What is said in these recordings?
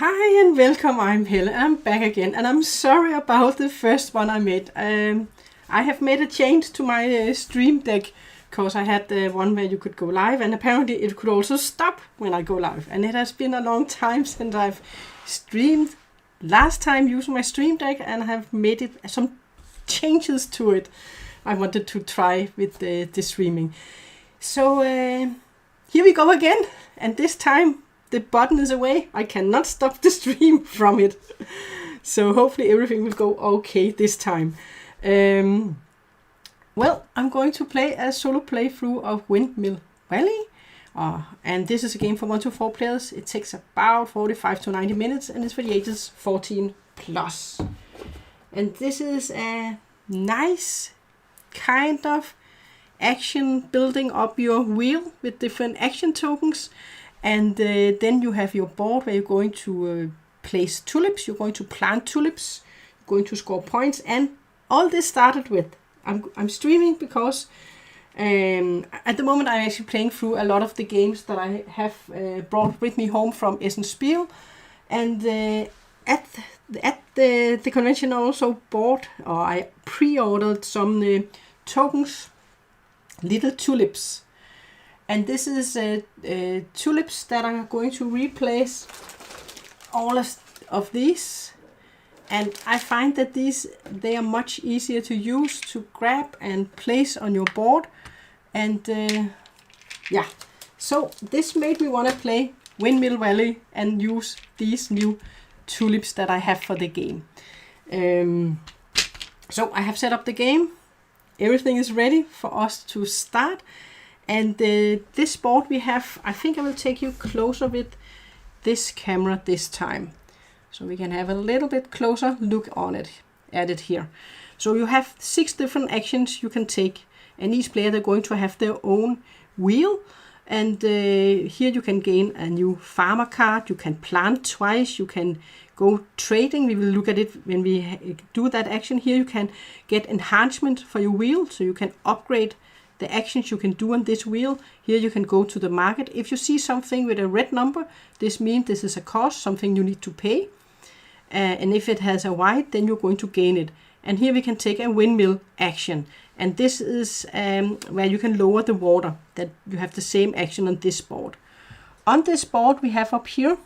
Hi and welcome, I'm Helle and I'm back again, and I'm sorry about the first one I made. I have made a change to my stream deck because I had the one where you could go live, and apparently it could also stop when I go live, and it has been a long time since I've streamed last time using my stream deck, and I have made it some changes to it I wanted to try with the streaming. So here we go again, and this time the button is away. I cannot stop the stream from it. So hopefully everything will go okay this time. Well, I'm going to play a solo playthrough of Windmill Valley. And this is a game for 1 to 4 players. It takes about 45 to 90 minutes and it's for the ages 14 plus. And this is a nice kind of action building up your wheel with different action tokens. And then you have your board where you're going to place tulips, you're going to plant tulips, you're going to score points, and all this started with, I'm streaming because at the moment I'm actually playing through a lot of the games that I have brought with me home from Essen Spiel, and at the convention I also bought, or I pre-ordered some tokens, little tulips. And this is tulips that are going to replace all of these. And I find that they are much easier to use, to grab and place on your board. And yeah, so this made me want to play Windmill Valley and use these new tulips that I have for the game. So I have set up the game. Everything is ready for us to start. And this board we have, I think I will take you closer with this camera this time, so we can have a little bit closer look at it here. So you have 6 different actions you can take, and each player they're going to have their own wheel. And here you can gain a new farmer card, you can plant twice, you can go trading. We will look at it when we do that action. Here you can get enhancement for your wheel, so you can upgrade the actions you can do on this wheel. Here you can go to the market. If you see something with a red number, this means this is a cost, something you need to pay. And if it has a white, then you're going to gain it. And here we can take a windmill action. And this is where you can lower the water, that you have the same action on this board. On this board we have up here,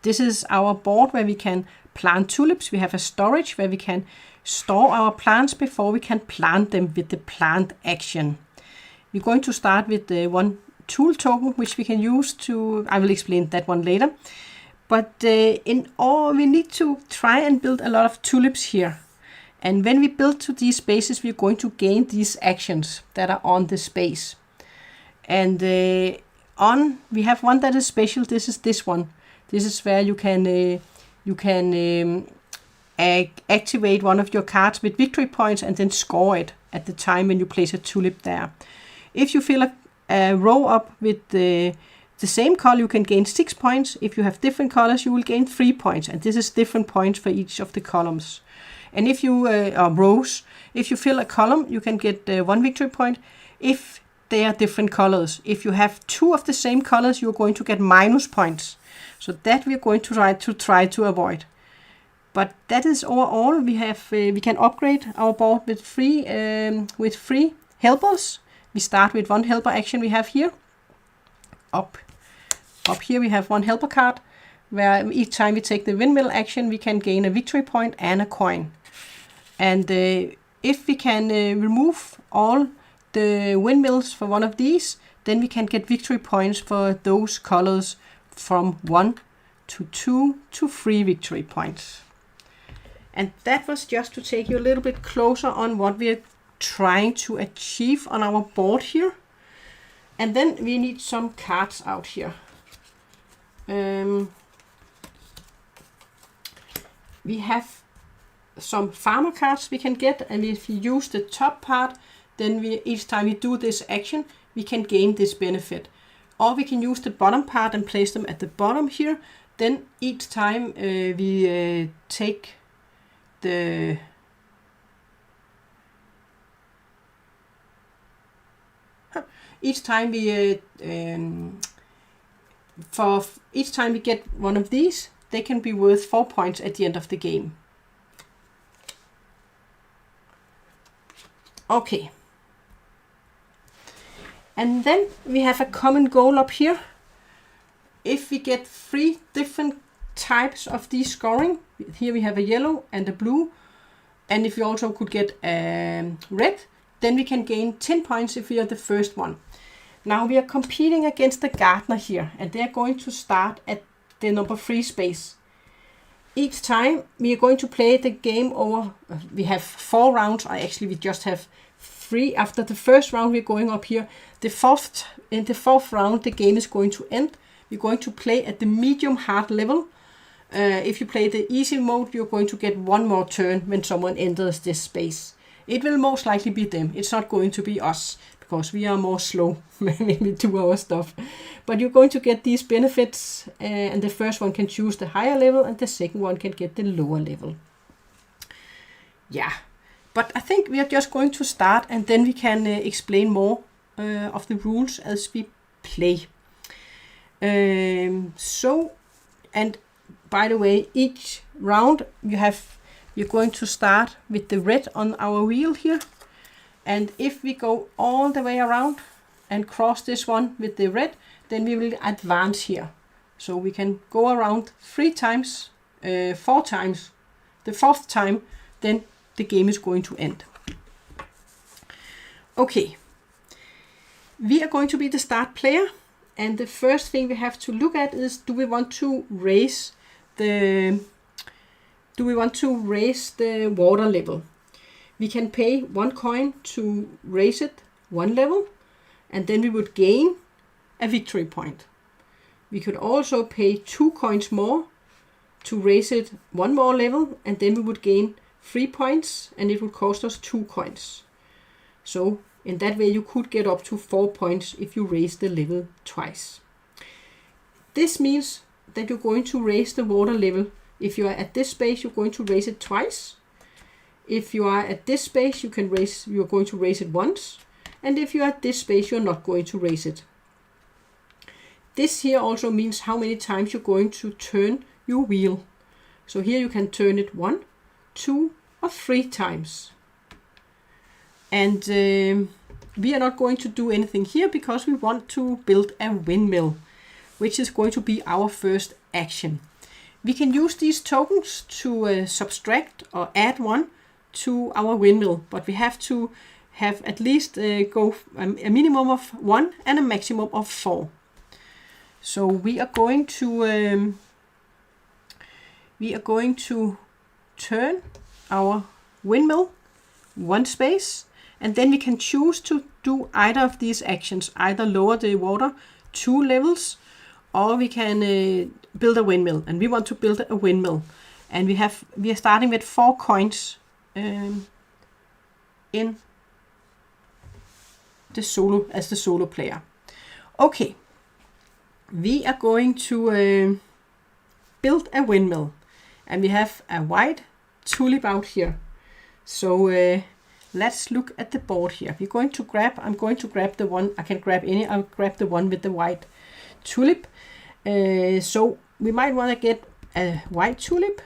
this is our board where we can plant tulips. We have a storage where we can store our plants before we can plant them with the plant action. We're going to start with the one tool token, which we can use to, I will explain that one later. But in all, we need to try and build a lot of tulips here. And when we build to these spaces, we're going to gain these actions that are on the space. And we have one that is special. This is this one. This is where you can activate one of your cards with victory points and then score it at the time when you place a tulip there. If you fill a row up with the same color, you can gain 6 points. If you have different colors, you will gain 3 points, and this is different points for each of the columns. And if you rows, if you fill a column, you can get 1 victory point if they are different colors. If you have 2 of the same colors, you're going to get minus points. So that we're going to try to avoid. But that is overall. We can upgrade our board with free helpers. We start with 1 helper action we have here. Up here we have 1 helper card, where each time we take the windmill action, we can gain a victory point and a coin. And if we can remove all the windmills for one of these, then we can get victory points for those colors from 1 to 2 to 3 victory points. And that was just to take you a little bit closer on what we are trying to achieve on our board here. And then we need some cards out here. We have some farmer cards we can get, and if you use the top part, then each time we do this action, we can gain this benefit. Or we can use the bottom part and place them at the bottom here. Then each time we take the each time we for each time we get one of these, they can be worth 4 points at the end of the game. Okay. And then we have a common goal up here. If we get 3 different types of these scoring, here we have a yellow and a blue, and if we also could get a red, then we can gain 10 points if we are the first one. Now we are competing against the gardener here, and they are going to start at the number 3 space. Each time we are going to play the game over, we have 4 rounds, or actually we just have 3. After the first round we're going up here. In the fourth round the game is going to end. We're going to play at the medium hard level. If you play the easy mode, you're going to get 1 more turn when someone enters this space. It will most likely be them. It's not going to be us, because we are more slow when we do our stuff. But you're going to get these benefits, and the first one can choose the higher level, and the second one can get the lower level. Yeah, but I think we are just going to start, and then we can explain more of the rules as we play. And by the way, each round you're going to start with the red on our wheel here. And if we go all the way around and cross this one with the red, then we will advance here. So we can go around 3 times, 4 times. The 4th time, then the game is going to end. Okay. We are going to be the start player. And the first thing we have to look at is, do we want to raise the water level? We can pay 1 coin to raise it 1 level, and then we would gain a victory point. We could also pay 2 coins more to raise it 1 more level, and then we would gain 3 points, and it would cost us 2 coins. So in that way you could get up to 4 points if you raise the level twice. This means that you're going to raise the water level. If you are at this space, you're going to raise it twice. If you are at this space, you're going to raise it once. And if you are at this space, you're not going to raise it. This here also means how many times you're going to turn your wheel. So here you can turn it 1, 2, or 3 times. And we are not going to do anything here because we want to build a windmill, which is going to be our first action. We can use these tokens to subtract or add 1 to our windmill, but we have to have at least go a minimum of 1 and a maximum of 4. So we are going to turn our windmill 1 space, and then we can choose to do either of these actions, either lower the water 2 levels, or we can build a windmill. And we want to build a windmill, and we are starting with 4 coins in the solo as the solo player. Okay, we are going to build a windmill, and we have a white tulip out here. So let's look at the board here. I'm going to grab the one, I can grab any, I'll grab the one with the white tulip. So we might want to get a white tulip,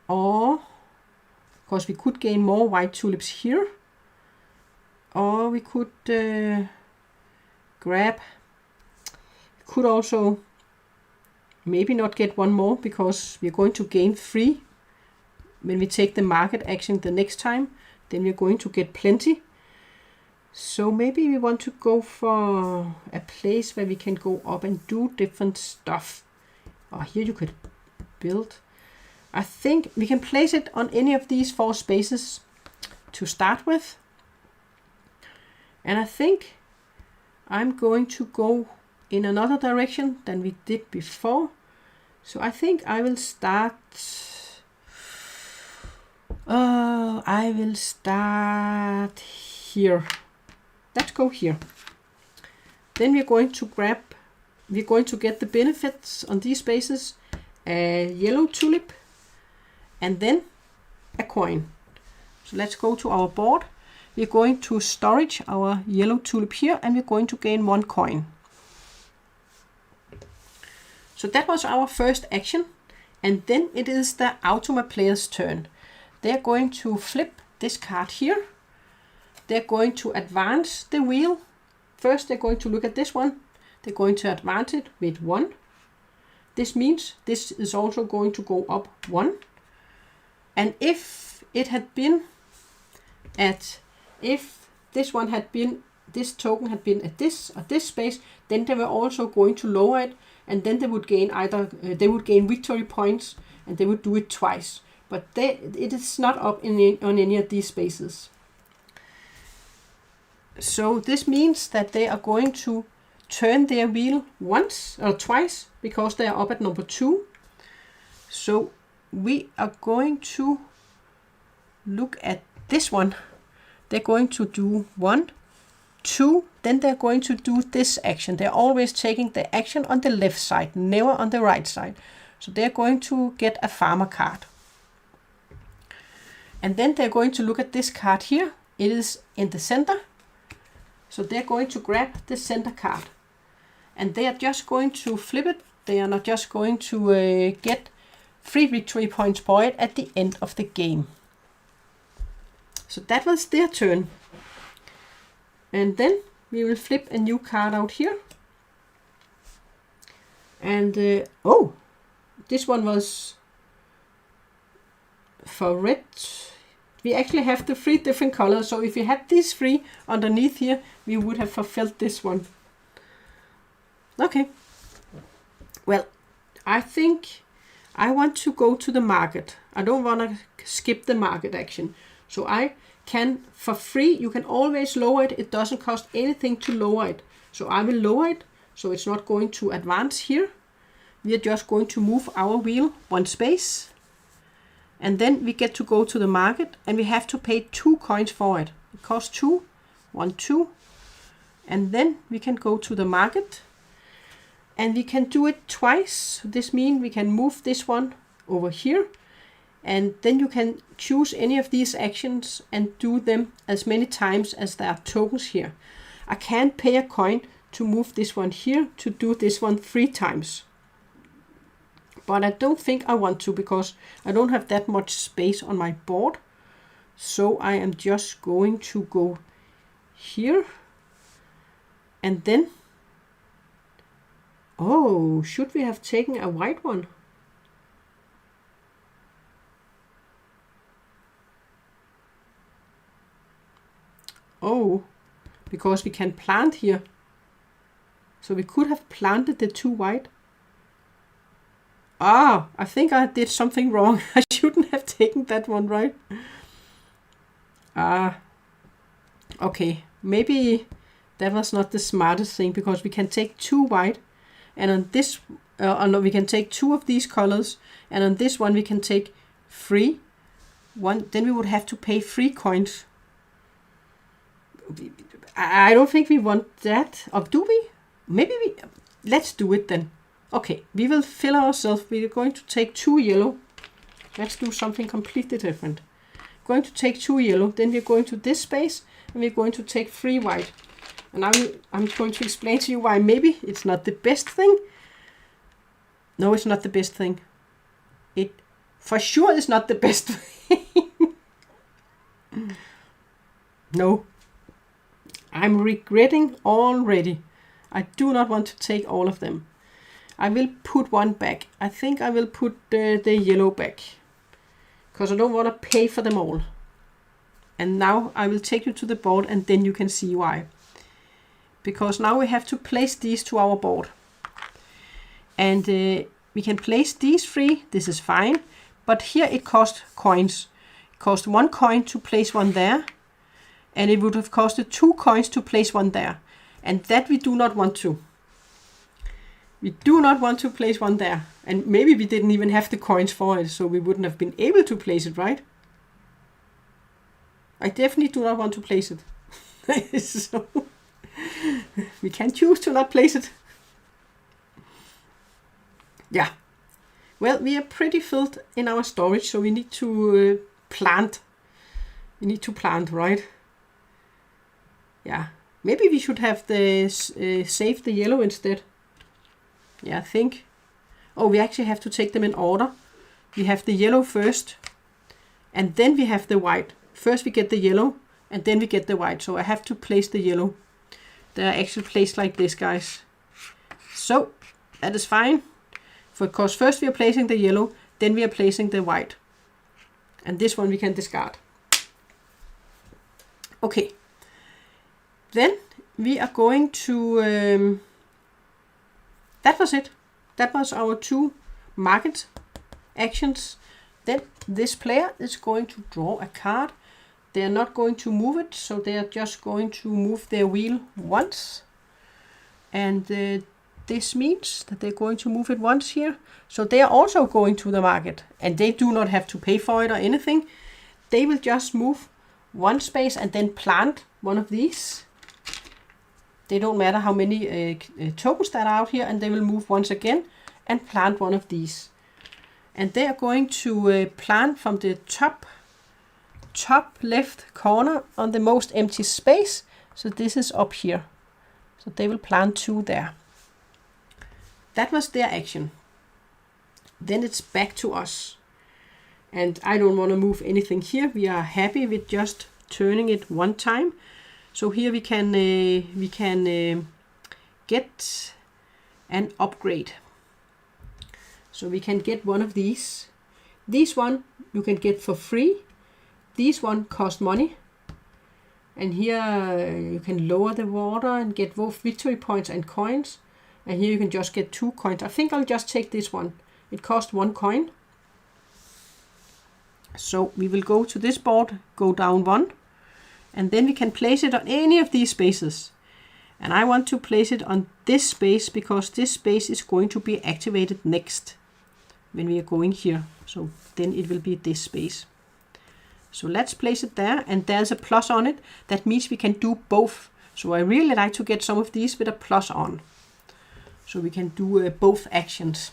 or of course we could gain more white tulips here, or we could could also maybe not get 1 more, because we're going to gain 3 when we take the market action the next time. Then we're going to get plenty. So maybe we want to go for a place where we can go up and do different stuff. Oh, here you could build. I think we can place it on any of these 4 spaces to start with. And I think I'm going to go in another direction than we did before. So I think I will start here. Let's go here. Then we're going to get the benefits on these spaces, a yellow tulip, and then a coin. So let's go to our board. We're going to storage our yellow tulip here, and we're going to gain 1 coin. So that was our first action. And then it is the Automa player's turn. They're going to flip this card here. They're going to advance the wheel. First, they're going to look at this one. They're going to advance it with 1. This means this is also going to go up 1. And if it had been if this one had been, this token had been at this or this space, then they were also going to lower it, and then they would gain they would gain victory points, and they would do it twice. But it is not up on any of these spaces. So this means that they are going to turn their wheel once or twice because they are up at number 2. So we are going to look at this one. They're going to do 1, 2, then they're going to do this action. They're always taking the action on the left side, never on the right side. So they're going to get a farmer card. And then they're going to look at this card here. It is in the center. So they're going to grab the center card. And they are just going to flip it. They are not just going to get 3 victory points for it at the end of the game. So that was their turn. And then we will flip a new card out here. And oh, this one was for red. We actually have the 3 different colors. So if we had these 3 underneath here, we would have fulfilled this one. Okay. Well, I think I want to go to the market. I don't want to skip the market action. So I can, for free, you can always lower it. It doesn't cost anything to lower it. So I will lower it. So it's not going to advance here. We are just going to move our wheel 1 space. And then we get to go to the market, and we have to pay 2 coins for it. It costs 2, 1, 2. And then we can go to the market, and we can do it twice. This means we can move this one over here, and then you can choose any of these actions and do them as many times as there are tokens here. I can't pay a coin to move this one here to do this one 3 times. But I don't think I want to, because I don't have that much space on my board. So I am just going to go here. And then, oh, should we have taken a white one? Oh, because we can plant here. So we could have planted the 2 white. Ah, I think I did something wrong. I shouldn't have taken that one, right? Okay, maybe that was not the smartest thing, because we can take 2 white, and on this, no, we can take 2 of these colors, and on this one we can take 3. Then we would have to pay 3 coins. I don't think we want that. Or do we? Maybe we. Let's do it then. Okay, we will fill ourselves. We are going to take 2 yellow. Let's do something completely different. Going to take 2 yellow. Then we're going to this space, and we're going to take 3 white. And I'm going to explain to you why maybe it's not the best thing. No, it's not the best thing. It for sure is not the best thing. No. I'm regretting already. I do not want to take all of them. I will put 1 back. I think I will put the yellow back, because I don't want to pay for them all. And now I will take you to the board, and then you can see why. Because now we have to place these to our board. And we can place these 3. This is fine. But here it costs coins. It costs 1 coin to place 1 there. And it would have costed 2 coins to place 1 there. And that we do not want to. We do not want to place 1 there. And maybe we didn't even have the coins for it, so we wouldn't have been able to place it, right? I definitely do not want to place it. So we can choose to not place it. Yeah. Well, we are pretty filled in our storage, so we need to plant. We need to plant, right? Yeah. Maybe we should have the save the yellow instead. Yeah, I think Oh, we actually have to take them in order. We have the yellow first, and then we have the white. First we get the yellow, and then we get the white. So I have to place the yellow. They are actually placed like this, guys. So that is fine. Because first we are placing the yellow, then we are placing the white. And this one we can discard. Okay. Then we are going to... that was it. That was our 2 market actions. Then this player is going to draw a card. They are not going to move it, so they are just going to move their wheel once. And this means that they're going to move it once here. So they are also going to the market, and they do not have to pay for it or anything. They will just move one space and then plant one of these. They don't matter how many tokens that are out here, and they will move once again and plant one of these. And they are going to plant from the top left corner on the most empty space. So this is up here. So they will plant 2 there. That was their action. Then it's back to us. And I don't want to move anything here. We are happy with just turning it one time. So here we can get an upgrade. So we can get one of these. This one you can get for free. This one costs money. And here you can lower the water and get both victory points and coins. And here you can just get 2 coins. I think I'll just take this one. It costs 1 coin. So we will go to this board, go down 1. And then we can place it on any of these spaces. And I want to place it on this space because this space is going to be activated next when we are going here. So then it will be this space. So let's place it there, and there's a plus on it. That means we can do both. So I really like to get some of these with a plus on. So we can do both actions.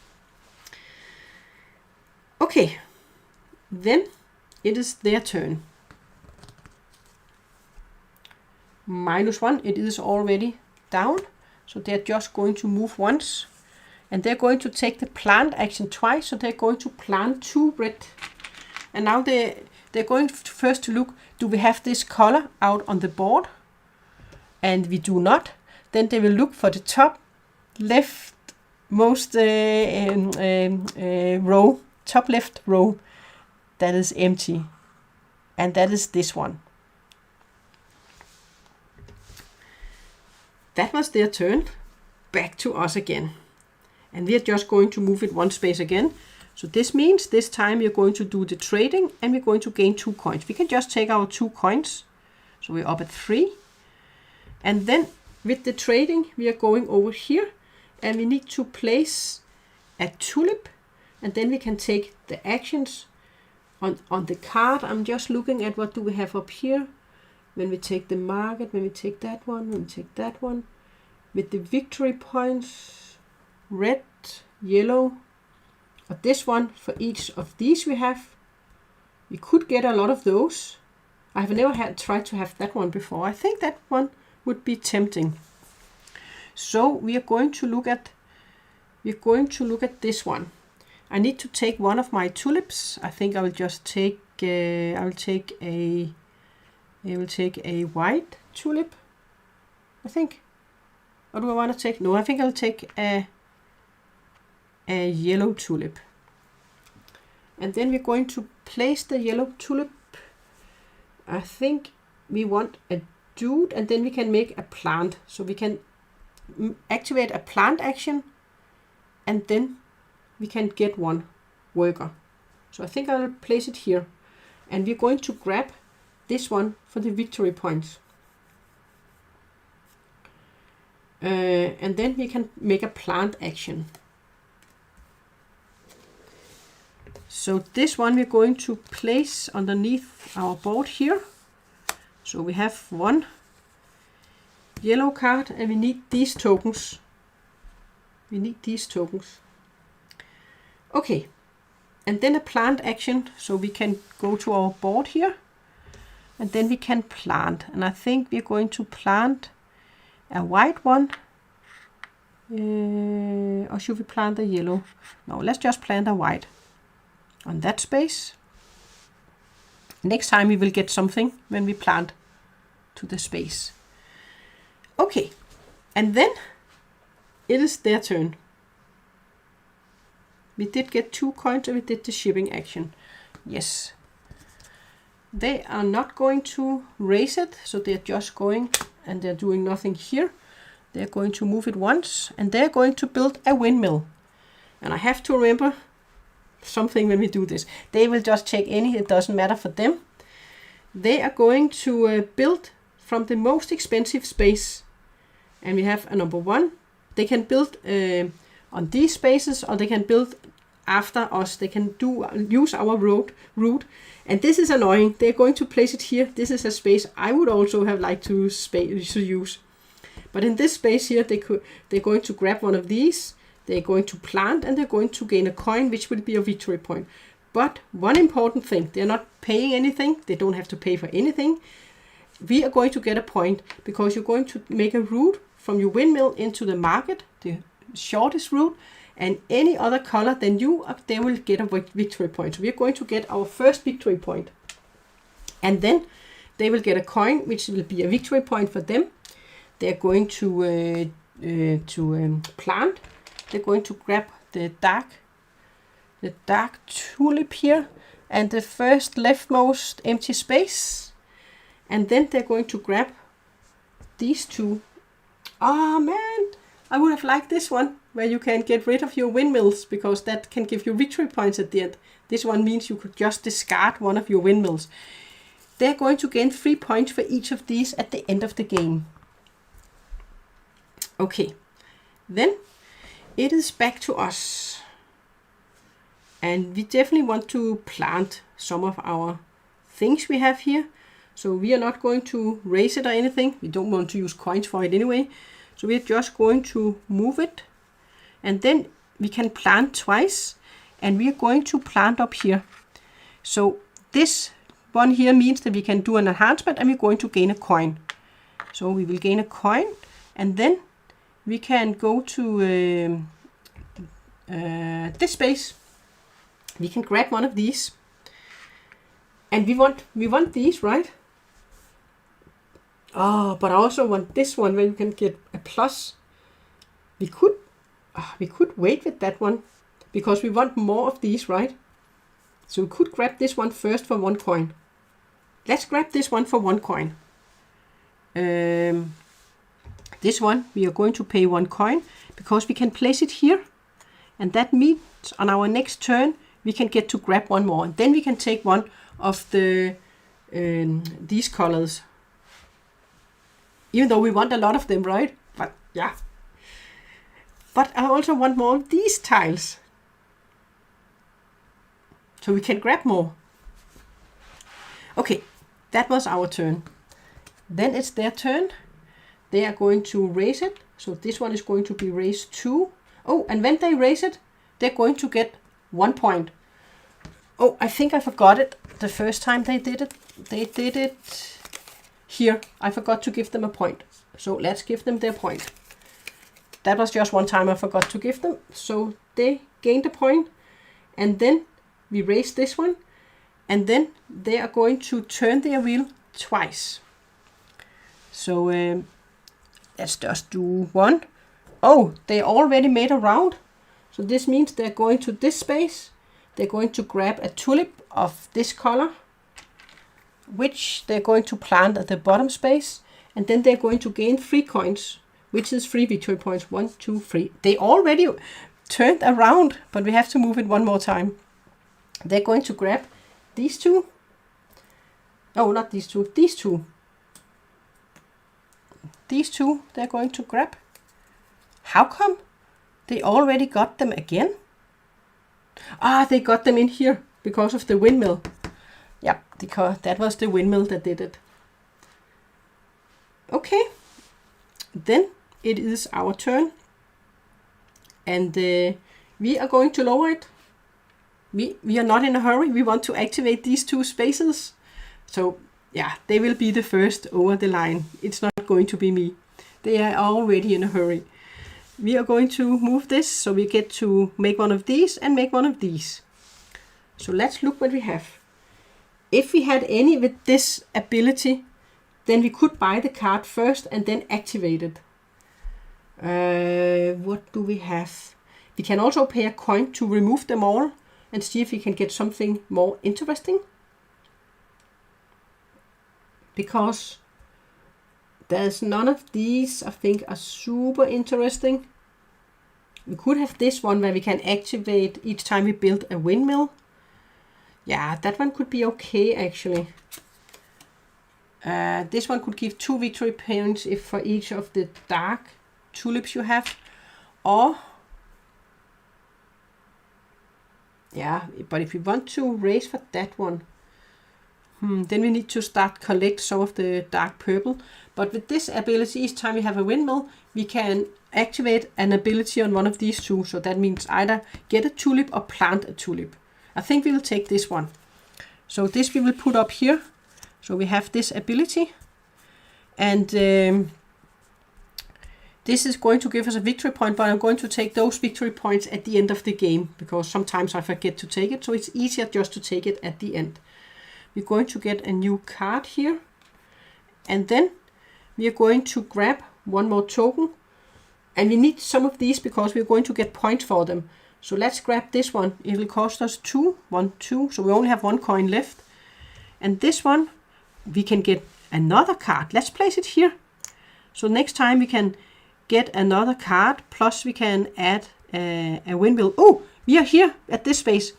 Okay, then it is their turn. -1, it is already down. So they're just going to move once. And they're going to take the plant action twice. So they're going to plant 2 red. And now they're going first to look, do we have this color out on the board? And we do not. Then they will look for the top left most row, top left row that is empty. And that is this one. That was their turn. Back to us again. And we are just going to move it one space again. So this means this time we are going to do the trading, and we're going to gain 2 coins. We can just take our 2 coins. So we're up at 3. And then with the trading, we are going over here, and we need to place a tulip, and then we can take the actions on the card. I'm just looking at what do we have up here. When we take the market, when we take that one, when we take that one. With the victory points, red, yellow, or this one for each of these we have. We could get a lot of those. I have never tried to have that one before. I think that one would be tempting. So we are going to look at this one. I need to take one of my tulips. I think I will just take I will take a white tulip, I think. Or do I want to take? No, I think I'll take a yellow tulip. And then we're going to place the yellow tulip. I think we want a dude, and then we can make a plant. So we can activate a plant action, and then we can get 1 worker. So I think I'll place it here. And we're going to grab this one for the victory points. And then we can make a plant action. So this one we're going to place underneath our board here. So we have 1 yellow card, and we need these tokens. Okay, and then a plant action. So we can go to our board here, and then we can plant. And I think we're going to plant a white one. Or should we plant a yellow? No, let's just plant a white on that space. Next time we will get something when we plant to the space. Okay, and then it is their turn. We did get 2 coins and we did the shipping action. Yes. They are not going to raise it, so they're just going and they're doing nothing here. They're going to move it once and they're going to build a windmill. And I have to remember something when we do this. They will just take any, it doesn't matter for them. They are going to build from the most expensive space. And we have a number 1. They can build on these spaces or they can build after us. They can use our route. And this is annoying. They're going to place it here. This is a space I would also have liked to use. But in this space here, they're going to grab one of these. They're going to plant and they're going to gain a coin, which will be a victory point. But one important thing, they're not paying anything. They don't have to pay for anything. We are going to get a point because you're going to make a route from your windmill into the market, the shortest route, and any other color than you, they will get a victory point. So we are going to get our first victory point. And then they will get a coin, which will be a victory point for them. They're going to plant. They're going to grab the dark tulip here and the first leftmost empty space. And then they're going to grab these 2. Oh man, I would have liked this one where you can get rid of your windmills because that can give you victory points at the end. This one means you could just discard one of your windmills. They're going to gain 3 points for each of these at the end of the game. Okay, then it is back to us. And we definitely want to plant some of our things we have here. So we are not going to raise it or anything. We don't want to use coins for it anyway. So we're just going to move it. And then we can plant twice. And we are going to plant up here. So this one here means that we can do an enhancement and we're going to gain a coin. So we will gain a coin. And then we can go to this space. We can grab one of these. And we want these, right? Oh, but I also want this one where you can get a plus. We could wait with that one because we want more of these, right? So we could grab this one first for 1 coin. Let's grab this one for 1 coin. This one we are going to pay 1 coin because we can place it here. And that means on our next turn we can get to grab 1 more. And then we can take one of the these colors. Even though we want a lot of them, right? But yeah. But I also want more of these tiles. So we can grab more. Okay, that was our turn. Then it's their turn. They are going to raise it. So this one is going to be raised 2. Oh, and when they raise it, they're going to get 1 point. Oh, I think I forgot it the first time they did it. They did it here. I forgot to give them a point. So let's give them their point. That was just one time I forgot to give them. So they gained a point. And then we raise this one. And then they are going to turn their wheel twice. So let's just do 1. Oh, they already made a round. So this means they're going to this space. They're going to grab a tulip of this color, which they're going to plant at the bottom space. And then they're going to gain 3 coins, which is 3 victory points. 1, 2, 3. They already turned around, but we have to move it 1 more time. They're going to grab these 2. Oh, not these 2. These 2. These 2 they're going to grab. How come they already got them again? Ah, they got them in here because of the windmill. Yeah, because that was the windmill that did it. Okay, then it is our turn. And we are going to lower it. We are not in a hurry. We want to activate these 2 spaces. So yeah, they will be the first over the line. It's not going to be me. They are already in a hurry. we are going to move this so we get to make one of these and make one of these. So let's look what we have. If we had any with this ability, then we could buy the card first and then activate it. What do we have? We can also pay a coin to remove them all and see if we can get something more interesting. Because there's none of these I think are super interesting. We could have this one where we can activate each time we build a windmill. Yeah, that one could be okay actually. This one could give 2 victory points if for each of the dark tulips you have. Or, yeah, but if we want to raise for that one, then we need to start collect some of the dark purple. But with this ability, each time we have a windmill, we can activate an ability on one of these two. So that means either get a tulip or plant a tulip. I think we will take this one. So this we will put up here. So we have this ability. And this is going to give us a victory point, but I'm going to take those victory points at the end of the game, because sometimes I forget to take it. So it's easier just to take it at the end. We're going to get a new card here. And then we are going to grab one more token. And we need some of these because we're going to get points for them. So let's grab this one. It will cost us 2, 1, 2. So we only have 1 coin left. And this one, we can get another card. Let's place it here. So next time we can get another card. Plus we can add a windmill. Oh, we are here at this space.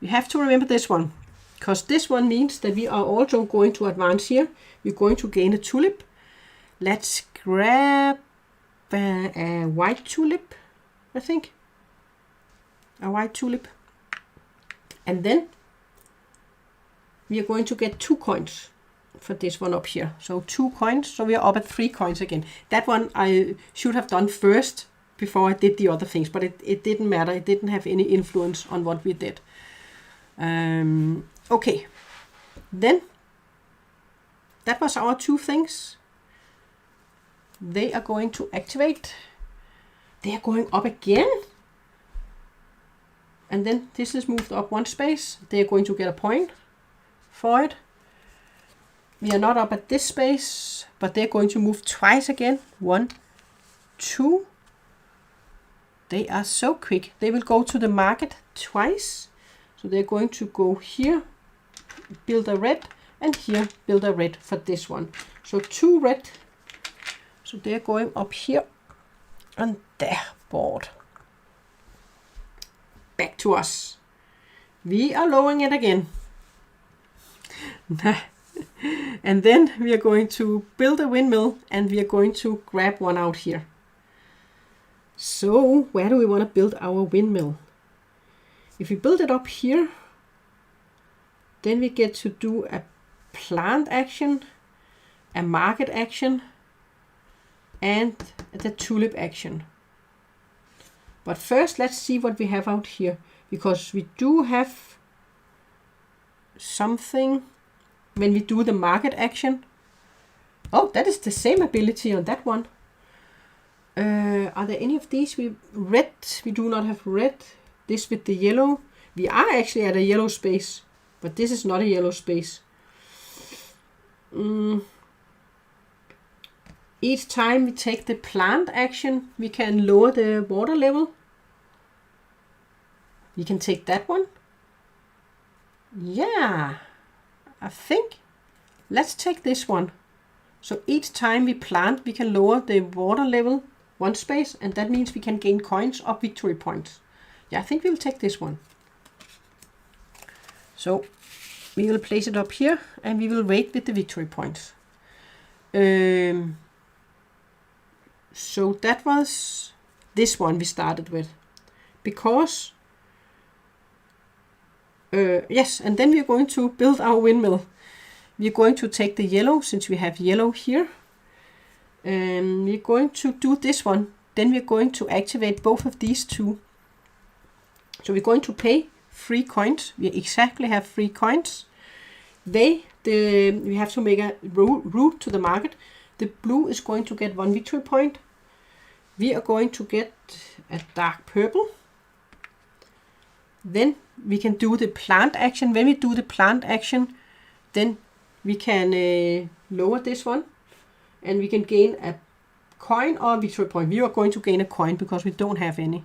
We have to remember this one. Because this one means that we are also going to advance here. We're going to gain a tulip. Let's grab a white tulip, I think. A white tulip. And then we are going to get 2 coins for this one up here. So 2 coins. So we are up at 3 coins again. That one I should have done first before I did the other things. But it didn't matter. It didn't have any influence on what we did. Okay, then that was our 2 things. They are going to activate. They are going up again. And then this is moved up 1 space. They are going to get a point for it. We are not up at this space, but they're going to move twice again. 1, 2. They are so quick. They will go to the market twice. So they're going to go here, build a red, and here build a red for this one. So 2 red. So they're going up here on their board. Back to us. We are lowering it again. And then we are going to build a windmill and we are going to grab one out here. So where do we want to build our windmill? If we build it up here, then we get to do a plant action, a market action, and the tulip action. But first, let's see what we have out here, because we do have something when we do the market action. Oh, that is the same ability on that one. Are there any of these? Red, we do not have red. This with the yellow. We are actually at a yellow space, but this is not a yellow space. Each time we take the plant action, we can lower the water level. We can take that one. Yeah, I think. Let's take this one. So each time we plant, we can lower the water level 1 space, and that means we can gain coins or victory points. Yeah, I think we'll take this one. So we will place it up here and we will wait with the victory points. So that was this one we started with. Because, yes, and then we're going to build our windmill. We're going to take the yellow, since we have yellow here. And we're going to do this one. Then we're going to activate both of these 2. So we're going to pay 3 coins. We exactly have 3 coins. We have to make a route to the market. The blue is going to get 1 victory point. we are going to get a dark purple. Then we can do the plant action. When we do the plant action, then we can lower this one, and we can gain a coin or a victory point. We are going to gain a coin because we don't have any.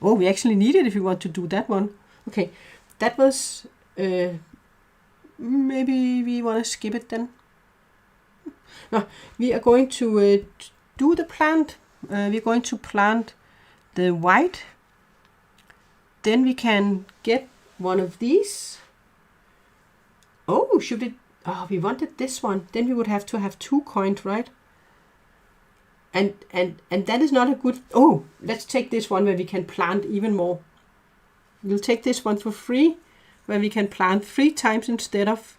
Oh, we actually need it if we want to do that one. Okay, that was, maybe we want to skip it then. No, we are going to do the plant. We're going to plant the white. Then we can get one of these. Oh, should it? Oh, we wanted this one. Then we would have to have 2 coins, right? And that is not a good... Oh, let's take this one where we can plant even more. We'll take this one for free, where we can plant 3 times instead of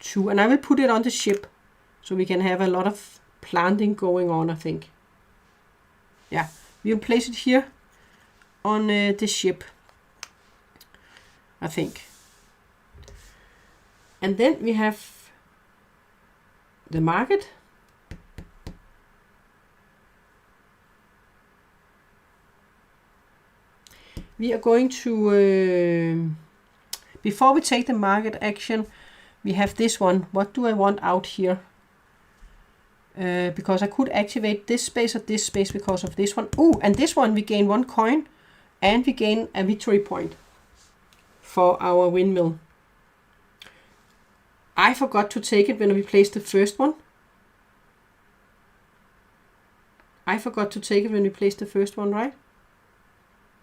2. And I will put it on the ship, so we can have a lot of planting going on, I think. Yeah, we'll place it here on the ship, I think. And then we have the market. We are going to, before we take the market action, we have this one. What do I want out here? Because I could activate this space or this space because of this one. Oh, and this one we gain 1 coin and we gain a victory point for our windmill. I forgot to take it when we placed the first one. I forgot to take it when we placed the first one, right?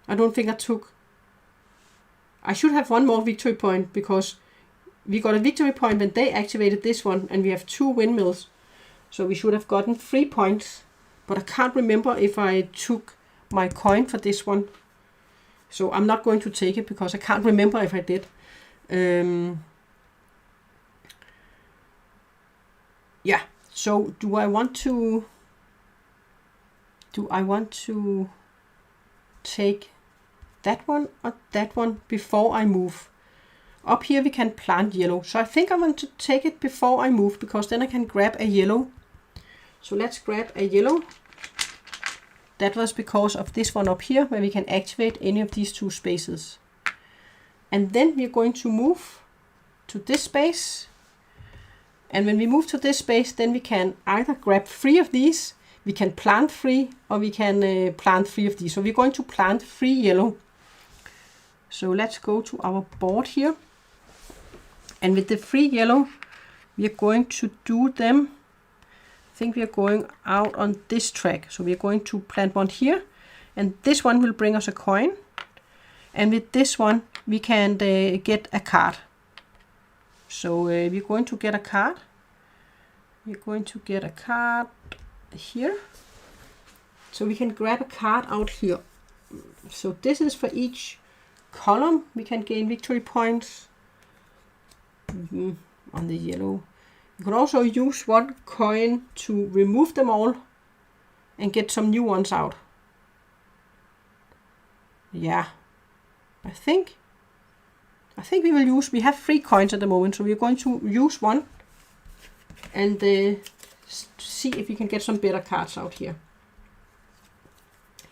I don't think I took... I should have 1 more victory point because we got a victory point when they activated this one, and we have 2 windmills. So we should have gotten 3 points. But I can't remember if I took my coin for this one. So I'm not going to take it because I can't remember if I did. Yeah, so do I want to take that one or that one before I move? Up here we can plant yellow. So I think I want to take it before I move because then I can grab a yellow. So let's grab a yellow. That was because of this one up here where we can activate any of these 2 spaces. And then we're going to move to this space. And when we move to this space, then we can either grab 3 of these, we can plant 3, or we can plant 3 of these. So we're going to plant 3 yellow. So let's go to our board here. And with the 3 yellow, we are going to do them. I think we are going out on this track. So we are going to plant 1 here. And this one will bring us a coin. And with this one, we can get a card. So we're going to get a card. We're going to get a card here. So we can grab a card out here. So this is for each column. We can gain victory points on the yellow. You can also use 1 coin to remove them all and get some new ones out. Yeah, I think we will use, we have 3 coins at the moment, so we're going to use 1 and see if we can get some better cards out here.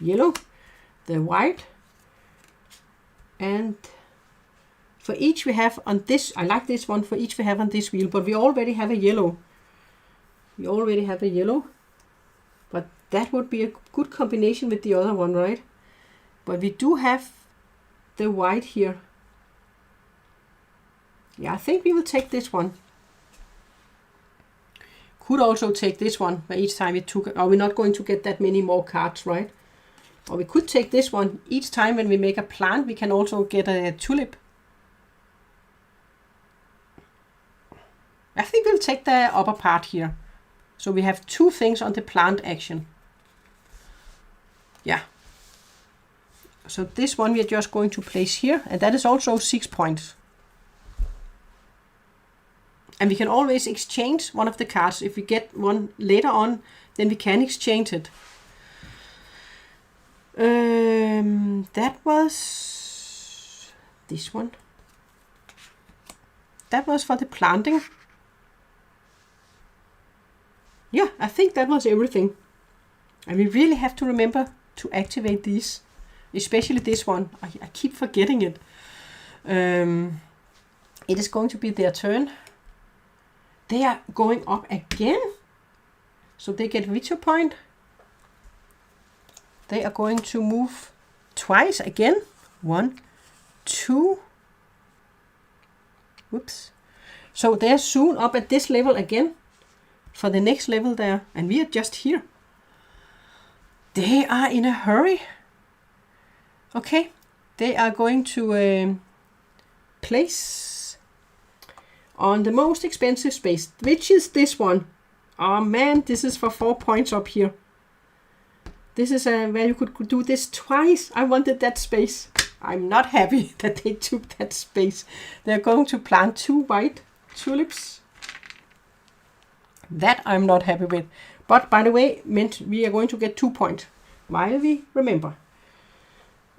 Yellow, the white, and for each we have on this, I like this one, for each we have on this wheel, but we already have a yellow. We already have a yellow, but that would be a good combination with the other one, right? But we do have the white here. Yeah, I think we will take this one. Could also take this one, but each time we took, are we not going to get that many more cards, right? Or we could take this one. Each time when we make a plant, we can also get a tulip. I think we'll take the upper part here. So we have 2 things on the plant action. Yeah. So this one we are just going to place here, and that is also 6 points. And we can always exchange one of the cards. If we get one later on, then we can exchange it. That was this one. That was for the planting. Yeah, I think that was everything. And we really have to remember to activate these, especially this one. I keep forgetting it. It is going to be their turn. They are going up again, so they get victory point. They are going to move twice again. 1, 2. Whoops. So they're soon up at this level again for the next level there, and we are just here. They are in a hurry. Okay, they are going to place on the most expensive space, which is this one. Oh man, this is for 4 points up here. This is where you could do this twice. I wanted that space. I'm not happy that they took that space. They're going to plant 2 white tulips. That I'm not happy with. But by the way, meant we are going to get 2 points while we remember.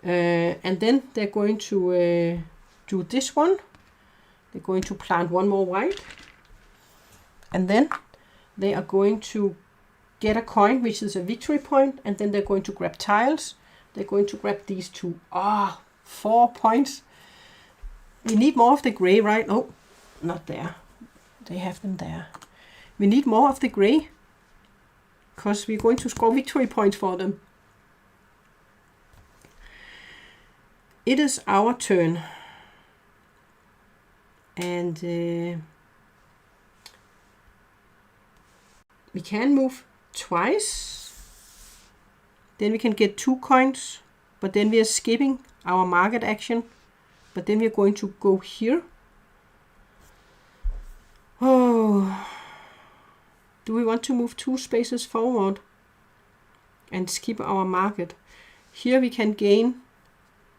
And then they're going to do this one. They're going to plant 1 more white. And then they are going to get a coin, which is a victory point. And then they're going to grab tiles. They're going to grab these 2. Ah, 4 points. We need more of the gray, right? Oh, not there. They have them there. We need more of the gray, because we're going to score victory points for them. It is our turn. And we can move twice. Then we can get 2 coins, but then we are skipping our market action. But then we're going to go here. Oh, do we want to move 2 spaces forward and skip our market? Here we can gain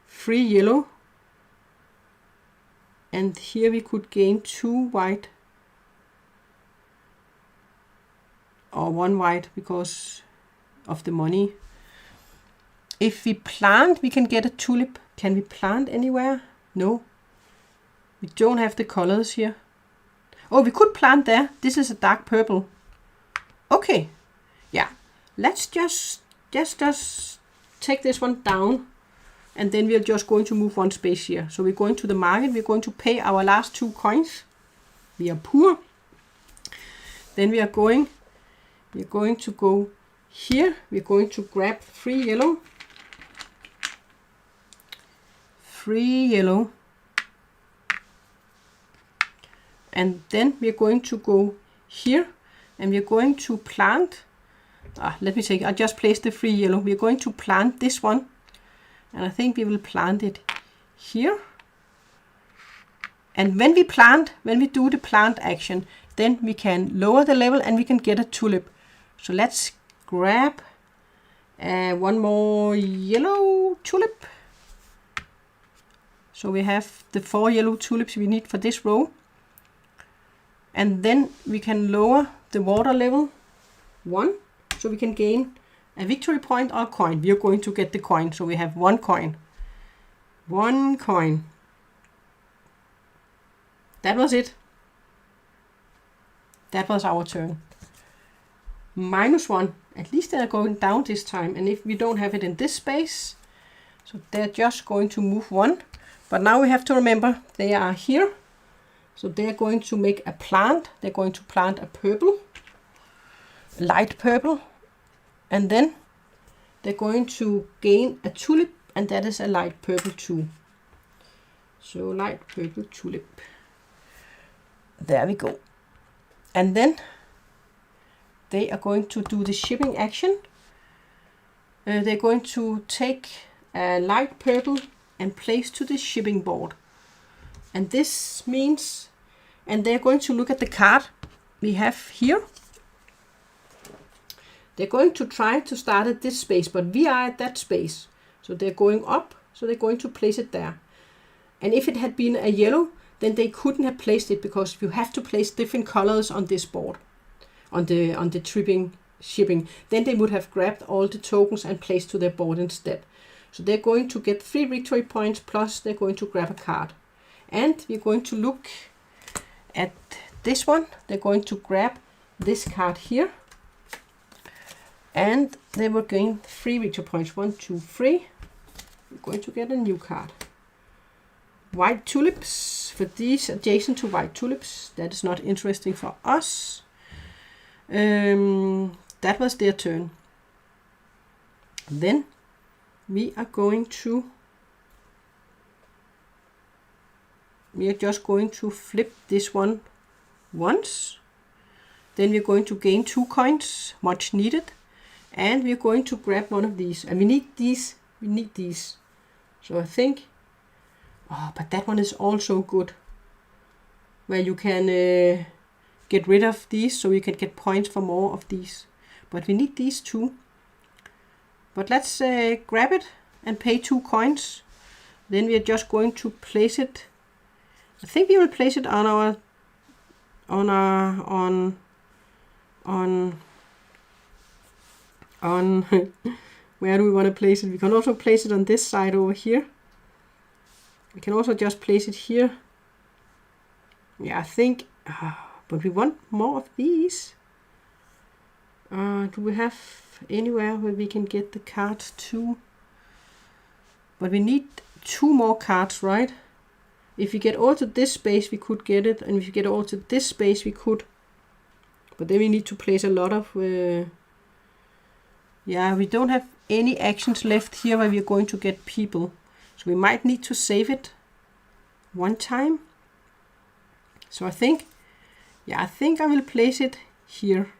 3 yellow. And here we could gain 2 white. Or 1 white because of the money. If we plant, we can get a tulip. Can we plant anywhere? No. We don't have the colors here. Oh, we could plant there. This is a dark purple. Okay. Yeah. Let's just take this one down. And then we are just going to move 1 space here. So we're going to the market. We're going to pay our last 2 coins. We are poor. Then we are going to go here. We're going to grab 3 yellow. 3 yellow. And then we're going to go here. And we're going to plant. I just placed the 3 yellow. We're going to plant this one. And I think we will plant it here. And when we do the plant action, then we can lower the level and we can get a tulip. So let's grab 1 more yellow tulip. So we have the 4 yellow tulips we need for this row. And then we can lower the water level 1, so we can gain a victory point or a coin. We are going to get the coin, so we have 1 coin. 1 coin. That was it. That was our turn. -1. At least they're going down this time. And if we don't have it in this space, so they're just going to move 1. But now we have to remember they are here. So they're going to make a plant. They're going to plant a purple, light purple. And then they're going to gain a tulip, and that is a light purple too. So light purple tulip. There we go. And then they are going to do the shipping action. They're going to take a light purple and place to the shipping board. And this means, and they're going to look at the card we have here. They're going to try to start at this space, but we are at that space. So they're going up, so they're going to place it there. And if it had been a yellow, then they couldn't have placed it, because you have to place different colors on this board, on the shipping. Then they would have grabbed all the tokens and placed to their board instead. So they're going to get 3 victory points, plus they're going to grab a card. And we're going to look at this one. They're going to grab this card here. And they will gain 3 victory points. 1, 2, 3. We're going to get a new card. White tulips. For these adjacent to white tulips. That is not interesting for us. That was their turn. Then we are just going to flip this one once. Then we're going to gain 2 coins, much needed. And we're going to grab one of these. And we need these. So I think, but that one is also good. Where you can get rid of these so you can get points for more of these. But we need these 2. But let's grab it and pay 2 coins. Then we are just going to place it. I think we will place it on where do we want to place it? We can also place it on this side over here. We can also just place it here. Yeah, I think, but we want more of these. Do we have anywhere where we can get the cards too? But we need 2 more cards, right? If we get all to this space, we could get it. And if we get all to this space, we could. But then we need to place a lot of... yeah, we don't have any actions left here where we're going to get people. So we might need to save it one time. So I think I will place it here.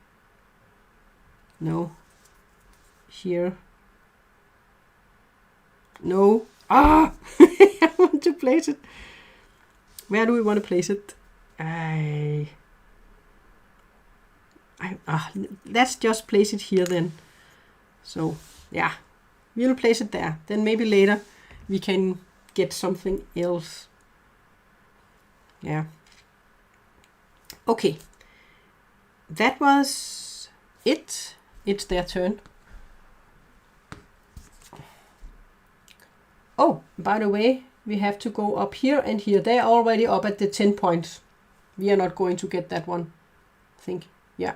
No. Here. No. I want to place it. Where do we want to place it? Let's just place it here then. So, yeah. We'll place it there. Then maybe later we can get something else. Yeah. Okay. That was it. It's their turn. Oh, by the way, we have to go up here and here. They're already up at the 10 points. We are not going to get that one, I think. Yeah.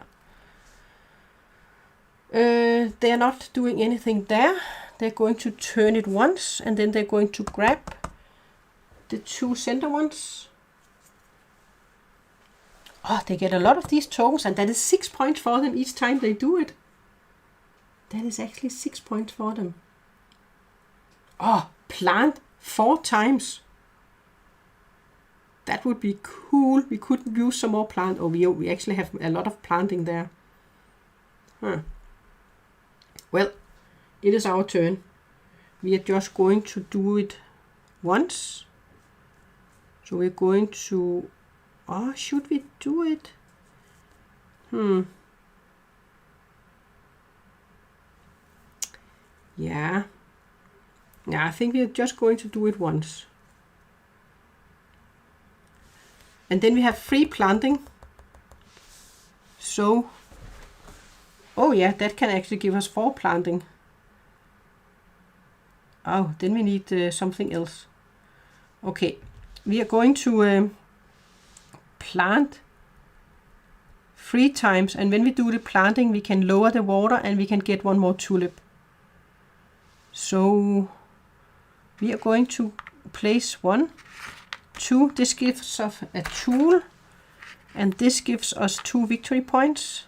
They're not doing anything there. They're going to turn it once, and then they're going to grab the 2 center ones. Oh, they get a lot of these tokens, and that is 6 points for them each time they do it. That is actually 6 points for them. Oh, plant 4 times. That would be cool. We could use some more plant. Oh, we actually have a lot of planting there. Huh. Well, it is our turn. We are just going to do it once. So we're going to... Oh, should we do it? Yeah. Yeah, I think we're just going to do it once. And then we have free planting. So, oh yeah, that can actually give us 4 planting. Oh, then we need something else. Okay, we are going to plant 3 times. And when we do the planting, we can lower the water and we can get 1 more tulip. So we are going to place 1, 2. This gives us a tool, and this gives us 2 victory points.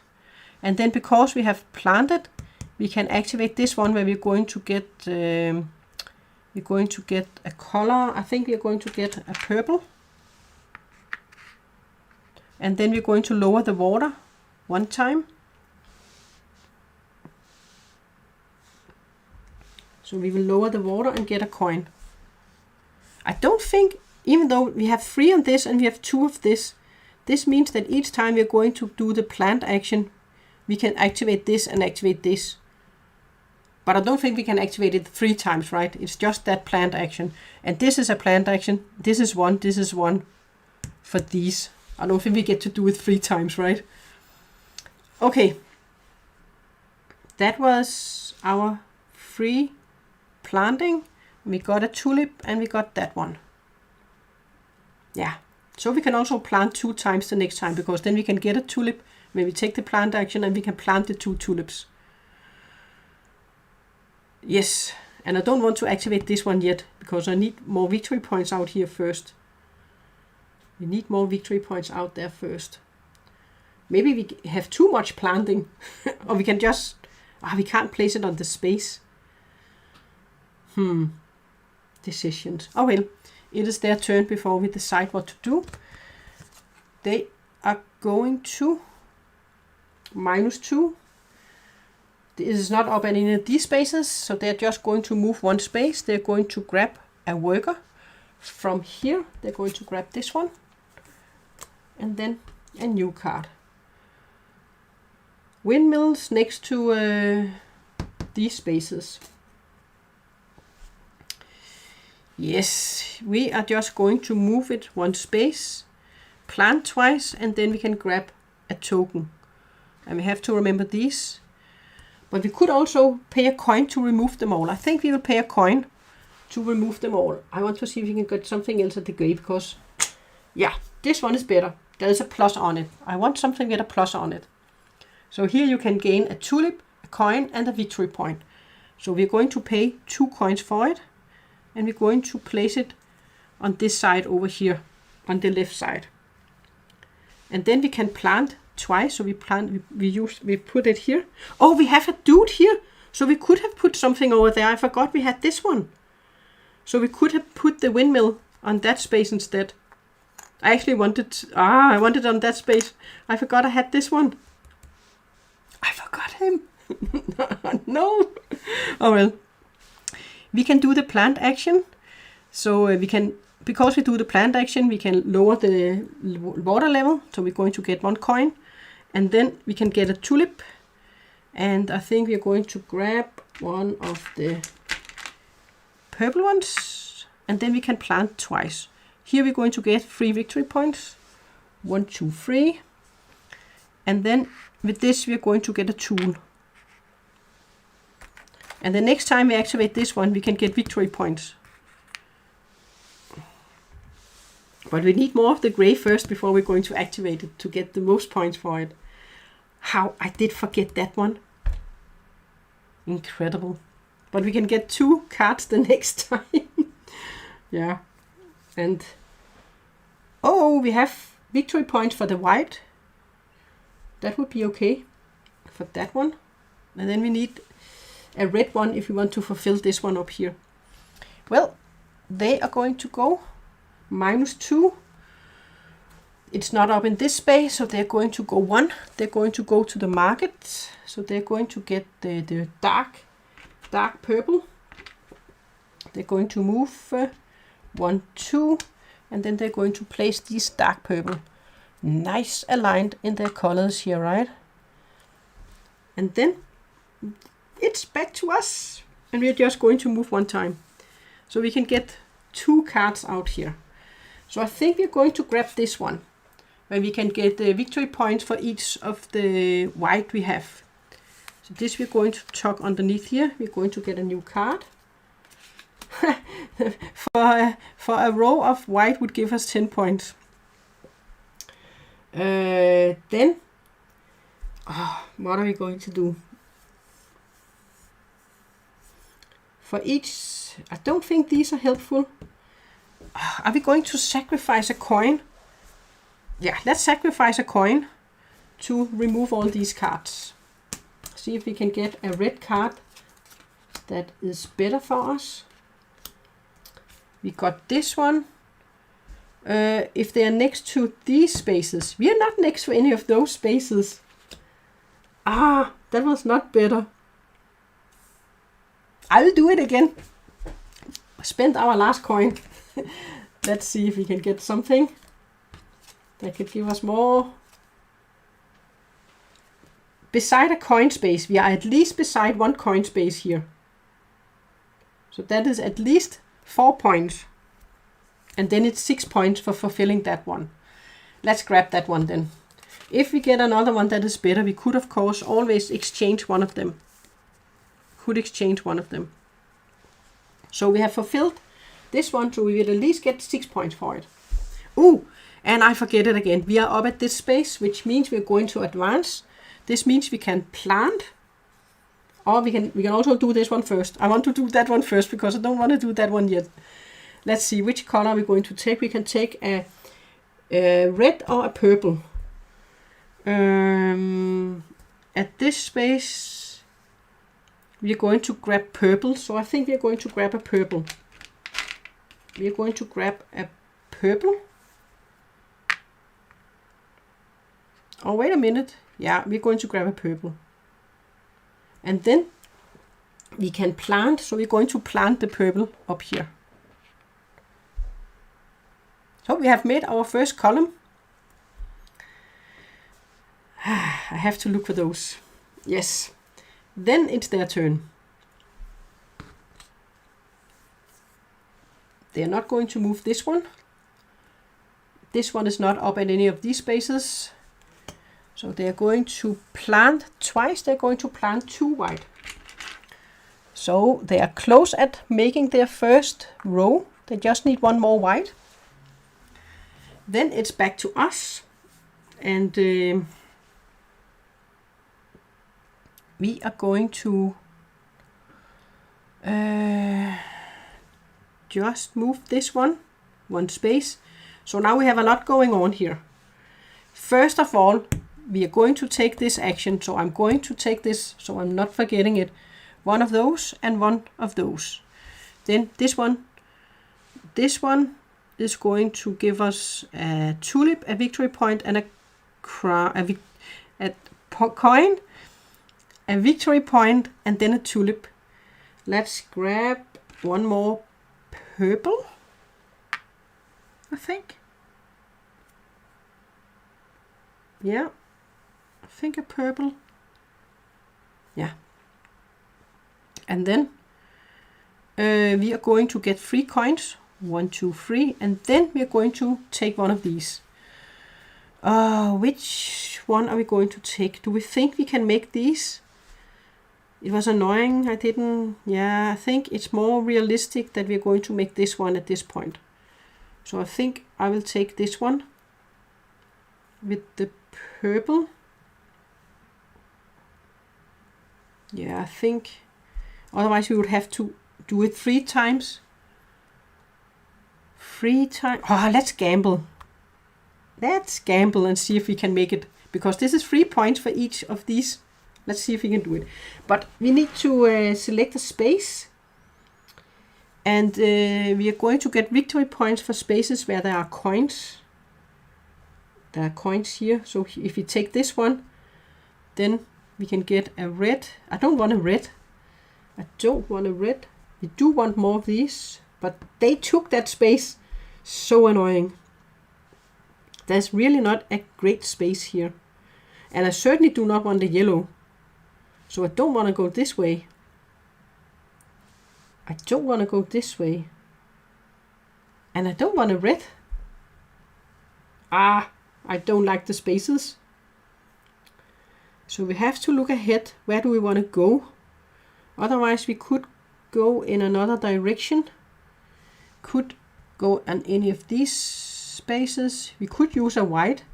And then because we have planted, we can activate this one where we're going to get a color. I think we're going to get a purple. And then we're going to lower the water 1 time. So we will lower the water and get a coin. I don't think, even though we have 3 on this and we have 2 of this, this means that each time we're going to do the plant action, we can activate this and activate this. But I don't think we can activate it 3 times, right? It's just that plant action. And this is a plant action. This is 1, this is 1 for these. I don't think we get to do it 3 times, right? Okay. That was our free planting. We got a tulip and we got that one. Yeah. So we can also plant 2 times the next time, because then we can get a tulip when we take the plant action and we can plant the 2 tulips. Yes, and I don't want to activate this one yet because I need more victory points out here first. We need more victory points out there first. Maybe we have too much planting, or we can just, we can't place it on the space. Decisions. Oh well, it is their turn before we decide what to do. They are going to -2. It is not up in any of these spaces, so they're just going to move one space. They're going to grab a worker from here. They're going to grab this one, and then a new card. Windmills next to these spaces. Yes, we are just going to move it one space, plant twice, and then we can grab a token. And we have to remember these. But we could also pay a coin to remove them all. I think we will pay a coin to remove them all. I want to see if we can get something else at the gray, because, yeah, this one is better. There is a plus on it. I want something with a plus on it. So here you can gain a tulip, a coin, and a victory point. So we're going to pay 2 coins for it. And we're going to place it on this side over here, on the left side. And then we can plant twice. So we put it here. Oh, we have a dude here. So we could have put something over there. I forgot we had this one. So we could have put the windmill on that space instead. I actually wanted, I wanted on that space. I forgot I had this one. I forgot him. No. Oh well. We can do the plant action. So we can, because we do the plant action, we can lower the water level. So we're going to get 1 coin. And then we can get a tulip. And I think we're going to grab one of the purple ones. And then we can plant twice. Here we're going to get 3 victory points. 1, 2, 3. And then with this we're going to get a tool. And the next time we activate this one, we can get victory points. But we need more of the gray first before we're going to activate it to get the most points for it. How I did forget that one. Incredible. But we can get 2 cards the next time. Yeah. And oh, we have victory points for the white. That would be okay for that one. And then we need a red one if we want to fulfill this one up here. Well, they are going to go -2. It's not up in this space, so they're going to go 1. They're going to go to the market. So they're going to get the dark purple. They're going to move 1, 2, and then they're going to place these dark purple. Nice aligned in their colors here, right? And then it's back to us, and we're just going to move 1 time. So we can get 2 cards out here. So I think we're going to grab this one, where we can get the victory points for each of the white we have. So this we're going to tuck underneath here. We're going to get a new card. for a row of white would give us 10 points. Then, what are we going to do? For each, I don't think these are helpful. Are we going to sacrifice a coin? Yeah, let's sacrifice a coin to remove all these cards. See if we can get a red card that is better for us. We got this one. If they are next to these spaces. We are not next to any of those spaces. That was not better. I will do it again. Spend our last coin. Let's see if we can get something that could give us more. Beside a coin space, we are at least beside 1 coin space here. So that is at least 4 points. And then it's 6 points for fulfilling that one. Let's grab that one then. If we get another one that is better, we could of course always exchange one of them. So we have fulfilled this one, so we will at least get 6 points for it. And I forget it again. We are up at this space, which means we're going to advance. This means we can plant. Or we can also do this one first. I want to do that one first because I don't want to do that one yet. Let's see which color are we going to take. We can take a red or a purple. At this space, we are going to grab purple. So I think we are going to grab a purple. We are going to grab a purple. Oh, wait a minute. Yeah, we're going to grab a purple. And then we can plant. So we're going to plant the purple up here. So we have made our first column. I have to look for those. Yes. Then it's their turn. They're not going to move this one. This one is not up at any of these spaces. So they're going to plant twice. They're going to plant 2 white. So they are close at making their first row. They just need 1 more white. Then it's back to us. And we are going to just move this one space. So now we have a lot going on here. First of all, we are going to take this action. So I'm going to take this, so I'm not forgetting it. 1 of those and 1 of those. Then this one is going to give us a tulip, a victory point, and a coin, a victory point, and then a tulip. Let's grab 1 more purple, I think. Yeah, I think a purple. Yeah. And then we are going to get 3 coins. 1, 2, 3. And then we are going to take 1 of these. Which one are we going to take? Do we think we can make these? It was annoying. I didn't. Yeah, I think it's more realistic that we're going to make this one at this point. So I think I will take this one with the purple. Yeah, I think. Otherwise we would have to do it 3 times. 3 times. Oh, let's gamble. Let's gamble and see if we can make it. Because this is 3 points for each of these. Let's see if we can do it. But we need to select a space. And we are going to get victory points for spaces where there are coins. There are coins here. So if we take this one, then we can get a red. I don't want a red. I don't want a red. We do want more of these. But they took that space. So annoying. There's really not a great space here. And I certainly do not want the yellow. So I don't want to go this way. I don't want to go this way. And I don't want a red. I don't like the spaces. So we have to look ahead. Where do we want to go? Otherwise we could go in another direction. Could go in any of these spaces. We could use a white.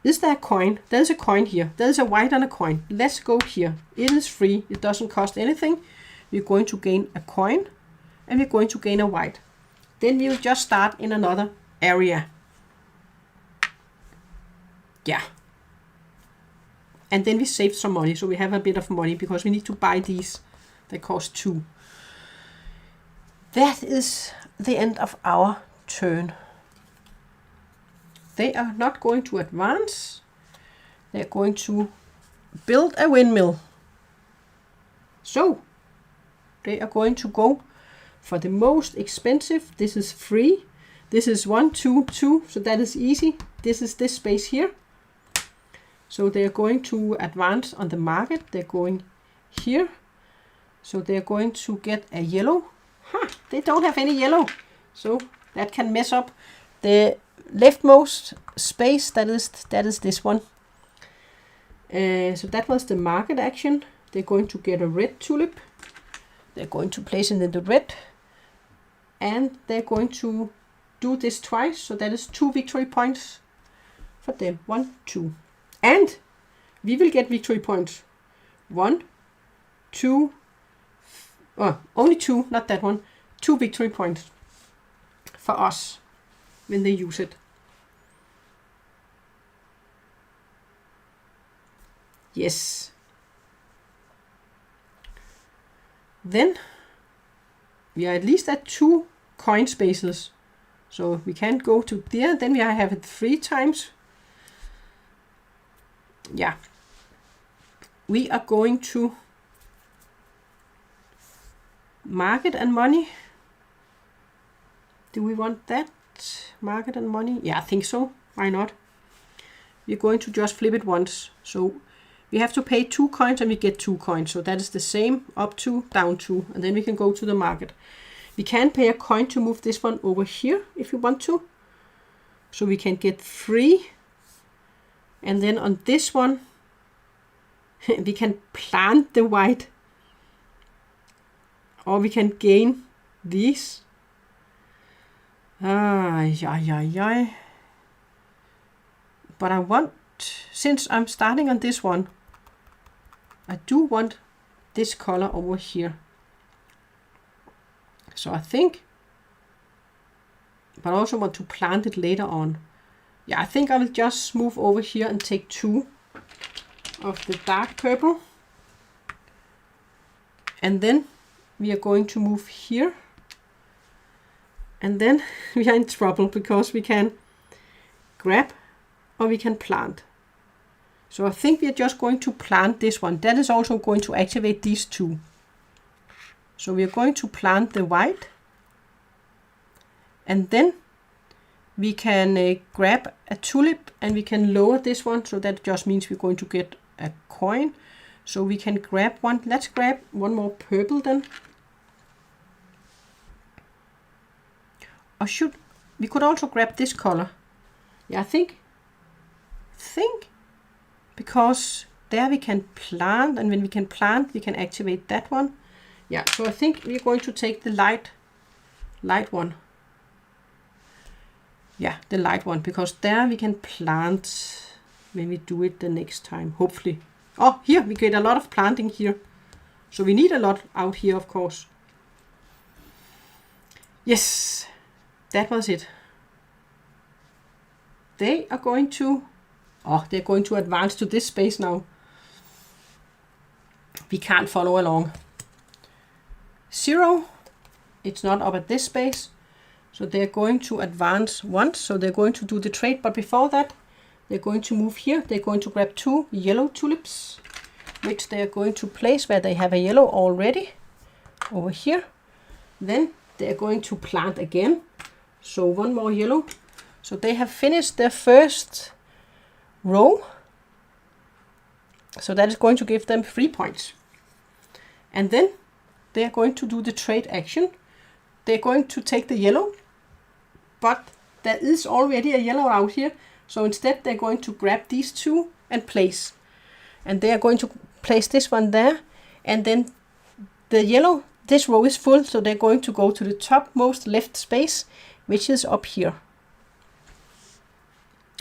Is there a coin? There's a coin here. There's a white and a coin. Let's go here. It is free. It doesn't cost anything. We're going to gain a coin and we're going to gain a white. Then we'll just start in another area. Yeah. And then we saved some money. So we have a bit of money because we need to buy these. They cost 2. That is the end of our turn. They are not going to advance. They're going to build a windmill. So they are going to go for the most expensive. This is free. This is 1, 2, 2. So that is easy. This is this space here. So they are going to advance on the market. They're going here. So they're going to get a yellow. They don't have any yellow. So that can mess up the leftmost space. That is this one. So that was the market action. They're going to get a red tulip. They're going to place it in the red. And they're going to do this twice. So that is 2 victory points for them. 1, 2. And we will get victory points. 1, 2, only 2, not that one, 2 victory points for us when they use it. Yes. Then we are at least at 2 coin spaces. So we can go to there, then we have it 3 times. Yeah. We are going to market and money. Do we want that? Market and money? Yeah, I think so. Why not? We're going to just flip it once. So we have to pay 2 coins and we get 2 coins. So that is the same, up 2, down 2. And then we can go to the market. We can pay a coin to move this one over here if you want to. So we can get 3. And then on this one, we can plant the white. Or we can gain these. Yeah. But I want, since I'm starting on this one, I do want this color over here. So I think, but I also want to plant it later on. Yeah, I think I will just move over here and take 2 of the dark purple. And then we are going to move here. And then we are in trouble because we can grab or we can plant. So I think we are just going to plant this one. That is also going to activate these 2. So we are going to plant the white. And then we can grab a tulip and we can lower this one. So that just means we're going to get a coin. So we can grab one. Let's grab one more purple then. Or we could also grab this color. Yeah, I think because there we can plant, and when we can plant we can activate that one. Yeah, so I think we're going to take the light one. Yeah, the light one, because there we can plant when we do it the next time, hopefully. Oh, here we get a lot of planting here. So we need a lot out here, of course. Yes. That was it. They're going to advance to this space now. We can't follow along. 0, it's not up at this space. So they're going to advance once. So they're going to do the trade. But before that, they're going to move here. They're going to grab 2 yellow tulips, which they're going to place where they have a yellow already. Over here. Then they're going to plant again. So 1 more yellow. So they have finished their first row. So that is going to give them 3 points. And then they are going to do the trade action. They're going to take the yellow. But there is already a yellow out here. So instead they're going to grab these 2 and place. And they are going to place this one there. And then the yellow, this row is full. So they're going to go to the topmost left space, which is up here.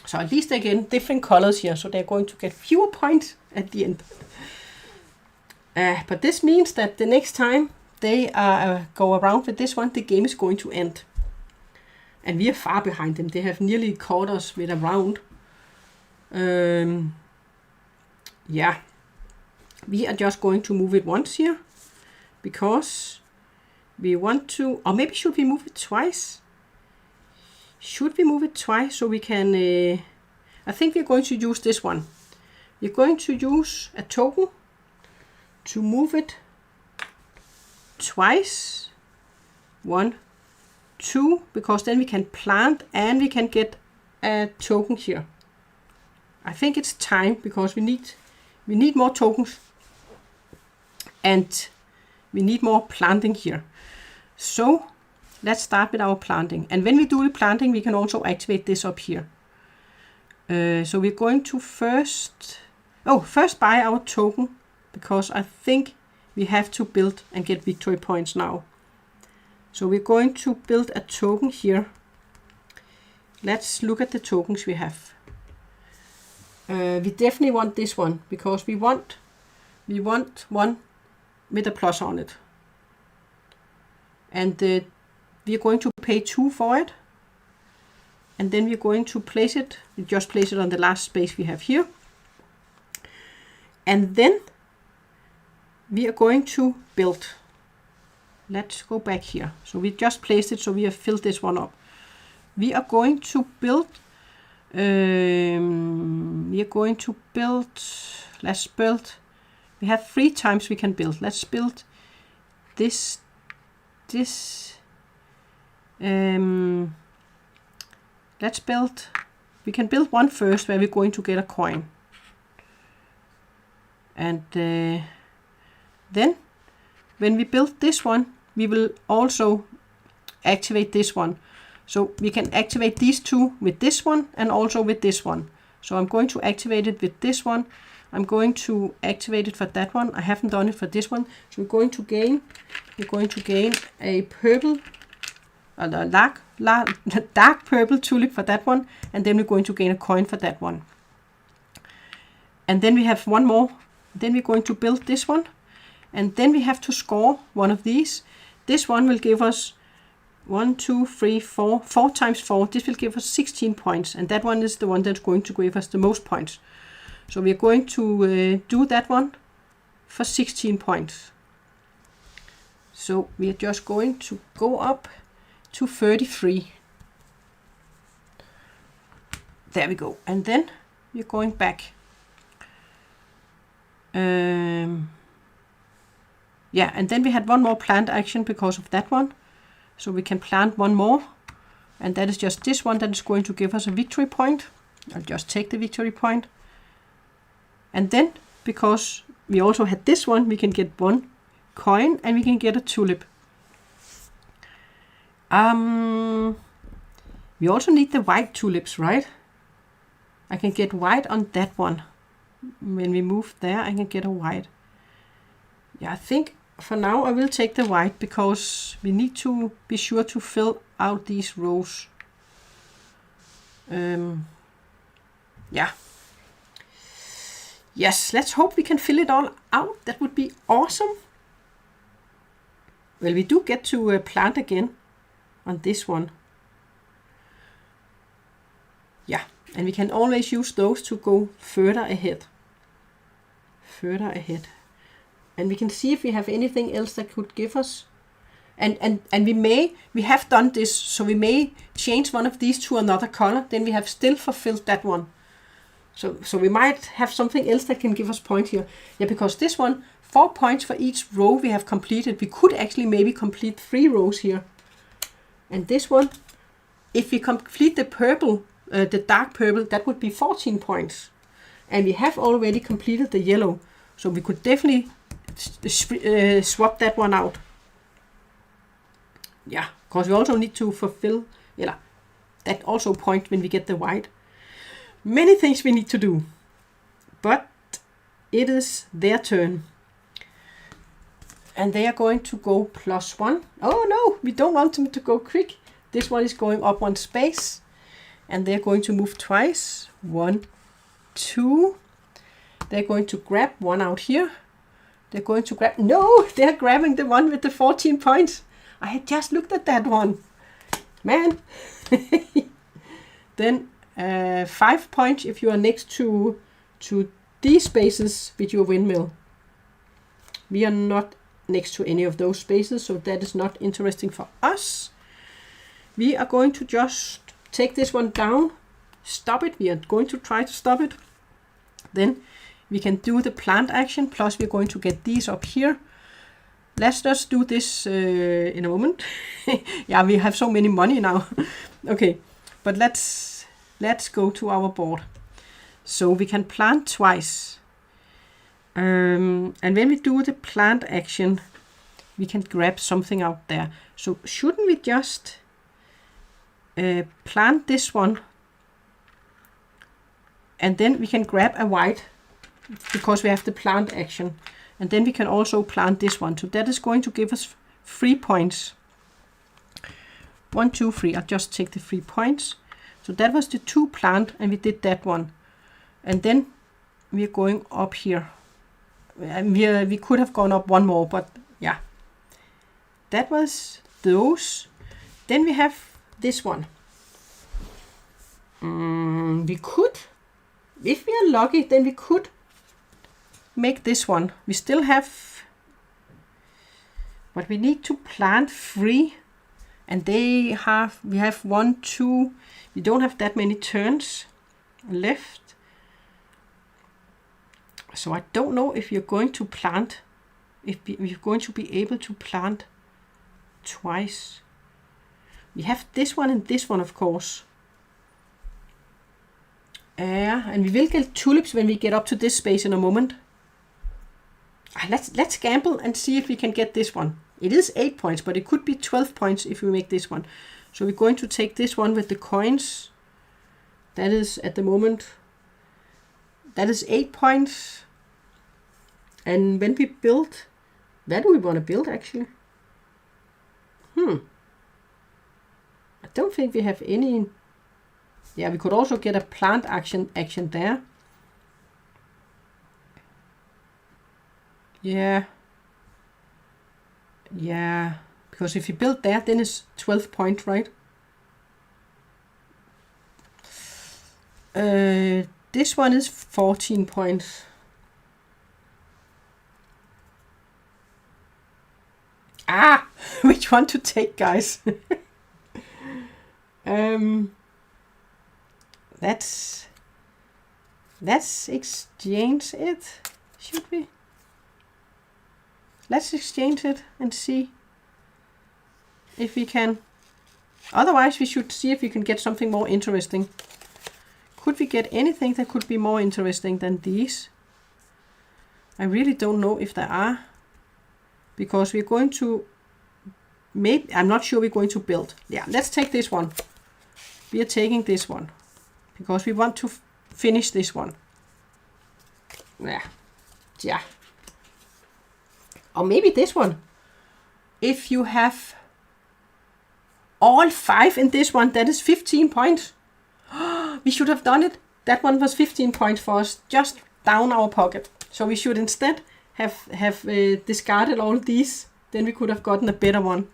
So at least again different colors here, so they're going to get fewer points at the end. But this means that the next time they go around with this one, the game is going to end. And we are far behind them. They have nearly caught us with a round. Yeah. We are just going to move it once here. Because we want to, or maybe should we move it twice? Should we move it twice so we can, I think we're going to use this one. We're going to use a token to move it twice. 1, 2, because then we can plant and we can get a token here. I think it's time because we need more tokens and we need more planting here. So let's start with our planting. And when we do the planting, we can also activate this up here. So we're going to first buy our token, because I think we have to build and get victory points now. So we're going to build a token here. Let's look at the tokens we have. We definitely want this one, because we want one with a plus on it. And we are going to pay 2 for it. And then we're going to place it, we just place it on the last space we have here. And then we are going to build. Let's go back here. So we just placed it, so we have filled this one up. We are going to build, let's build, we have 3 times we can build. Let's build this, let's build, we can build one first where we're going to get a coin. And then when we build this one, we will also activate this one. So we can activate these two with this one and also with this one. So I'm going to activate it with this one. I'm going to activate it for that one. I haven't done it for this one. So we're going to gain a purple, dark purple tulip for that one. And then we're going to gain a coin for that one. And then we have one more. Then we're going to build this one. And then we have to score one of these. This one will give us 1, 2, 3, 4. 4 times 4. This will give us 16 points. And that one is the one that's going to give us the most points. So we are going to do that one for 16 points. So we are just going to go up to 33. There we go. And then we're going back. Yeah, and then we had one more plant action because of that one. So we can plant one more. And that is just this one that is going to give us a victory point. I'll just take the victory point. And then, because we also had this one, we can get 1 coin and we can get a tulip. We also need the white tulips, right? I can get white on that one. When we move there, I can get a white. Yeah, I think for now I will take the white because we need to be sure to fill out these rows. Yeah. Yes, let's hope we can fill it all out. That would be awesome. Well, we do get to plant again on this one. Yeah, and we can always use those to go further ahead. Further ahead. And we can see if we have anything else that could give us. And we have done this, so we may change one of these to another color. Then we have still fulfilled that one. So we might have something else that can give us points here. Yeah, because this one, 4 points for each row we have completed. We could actually maybe complete 3 rows here. And this one, if we complete the purple, the dark purple, that would be 14 points. And we have already completed the yellow. So we could definitely swap that one out. Yeah, because we also need to fulfill, that also point when we get the white. Many things we need to do, but it is their turn. And they are going to go +1. Oh no, we don't want them to go quick. This one is going up 1 space. And they're going to move twice. 1, 2. They're going to grab one out here. They're going to grab, no, they're grabbing the one with the 14 points. I had just looked at that one. Man. Then 5 points if you are next to these spaces with your windmill. We are not next to any of those spaces, so that is not interesting for us. We are going to just take this one down, stop it. We are going to try to stop it. Then we can do the plant action, plus we're going to get these up here. Let's just do this in a moment. Yeah, we have so many money now. Okay, but let's go to our board. So we can plant twice. And when we do the plant action, we can grab something out there. So shouldn't we just plant this one? And then we can grab a white because we have the plant action. And then we can also plant this one. So that is going to give us 3 points. 1, 2, 3. I'll just take the 3 points. So that was the 2 plant, and we did that one. And then we are going up here. we could have gone up one more, but yeah. That was those. Then we have this one. We could, if we are lucky, then we could make this one. We still have, but we need to plant 3, and we have 1, 2. We don't have that many turns left, so I don't know if you're going to plant, if we're going to be able to plant twice. We have this one and this one, of course. And we will get tulips when we get up to this space in a moment. Let's gamble and see if we can get this one. It is 8 points, but it could be 12 points if we make this one. So we're going to take this one with the coins. That is at the moment, that is 8 points. And when we build, where do we want to build actually? I don't think we have any. Yeah, we could also get a plant action there. Yeah, because if you build there, then it's 12 points, right? This one is 14 points. Which one to take, guys? Let's exchange it, should we? Let's exchange it and see if we can. Otherwise, we should see if we can get something more interesting. Could we get anything that could be more interesting than these? I really don't know if there are, because we're going to I'm not sure we're going to build. Yeah, let's take this one. We are taking this one because we want to finish this one. Yeah. Or maybe this one. If you have all 5 in this one, that is 15 points. We should have done it. That one was 15 points for us, just down our pocket. So we should instead have discarded all these. Then we could have gotten a better one.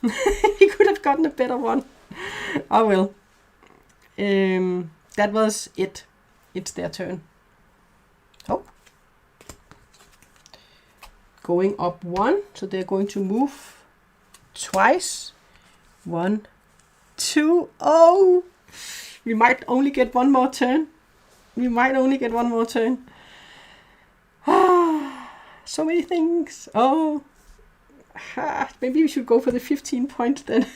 We could have gotten a better one. Oh well. That was it. It's their turn. Oh. Going up 1. So they're going to move twice. 1, 2. Oh! We might only get one more turn. So many things. Oh. Maybe we should go for the 15 points then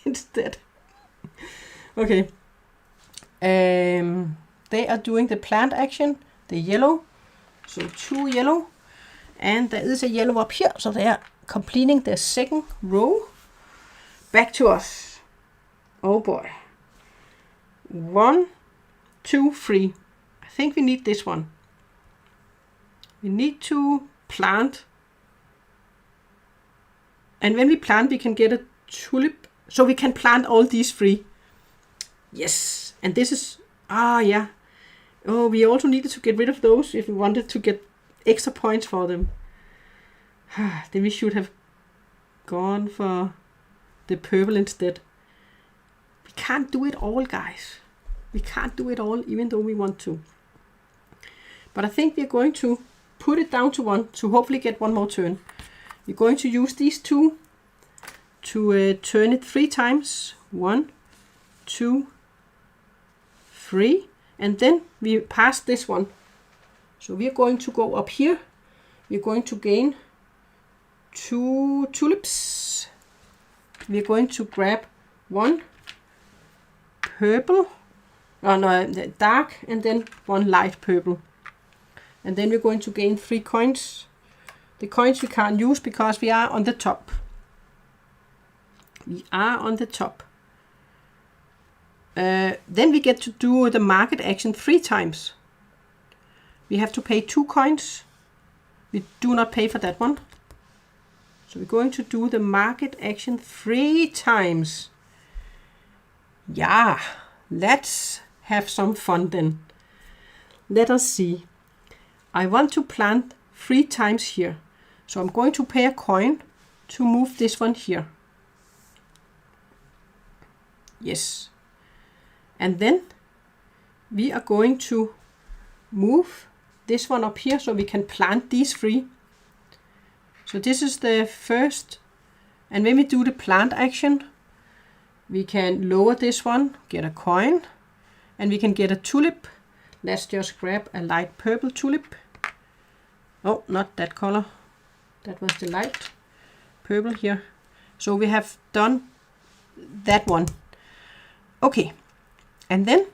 instead. Okay. They are doing the plant action, the yellow. So 2 yellow. And there is a yellow up here. So they are completing their second row. Back to us. Oh boy. 1, 2, 3. I think we need this one. We need to plant. And when we plant, we can get a tulip. So we can plant all these 3. Yes. And this is, yeah. Oh, we also needed to get rid of those if we wanted to get extra points for them. Then we should have gone for the purple instead. We can't do it all, guys. We can't do it all, even though we want to. But I think we're going to put it down to 1 to hopefully get one more turn. We're going to use these 2 to turn it 3 times. 1, 2, 3. And then we pass this one. So we are going to go up here. We're going to gain 2 tulips. We're going to grab 1 purple. Dark, and then 1 light purple. And then we're going to gain 3 coins. The coins we can't use because we are on the top. Then we get to do the market action 3 times. We have to pay 2 coins. We do not pay for that one. So we're going to do the market action 3 times. Yeah, let's have some fun then. Let us see. I want to plant 3 times here. So I'm going to pay a coin to move this one here. Yes. And then we are going to move this one up here so we can plant these 3. So this is the first. And when we do the plant action, we can lower this one, get a coin, and we can get a tulip. Let's just grab a light purple tulip. Oh, not that color. That was the light purple here. So we have done that one. Okay, and then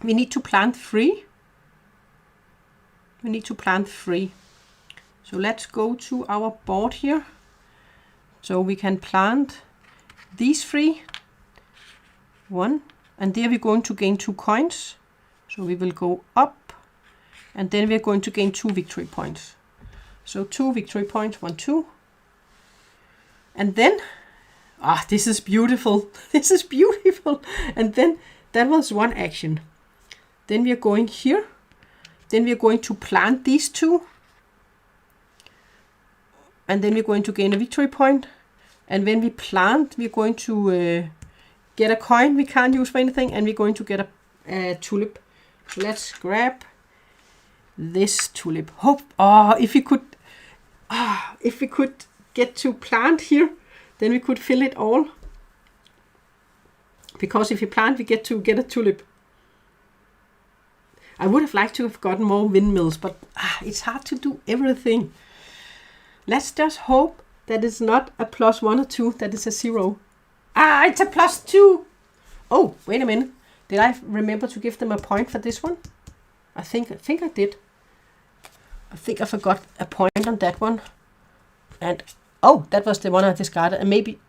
we need to plant 3. We need to plant 3. So let's go to our board here. So we can plant these 3. 1, and there we're going to gain 2 coins. So we will go up, and then we're going to gain 2 victory points. So 2 victory points, 1, 2. And then, this is beautiful. This is beautiful. And then that was one action. Then we are going here. Then we are going to plant these 2. And then we're going to gain a victory point. And when we plant, we're going to get a coin we can't use for anything, and we're going to get a tulip. So let's grab this tulip. If we could get to plant here, then we could fill it all. Because if you plant, we get to get a tulip. I would have liked to have gotten more windmills, but it's hard to do everything. Let's just hope that it's not a +1 or 2, that is a 0. It's a +2. Oh, wait a minute. Did I remember to give them a point for this one? I think I did. I think I forgot a point on that one. And that was the one I discarded. And maybe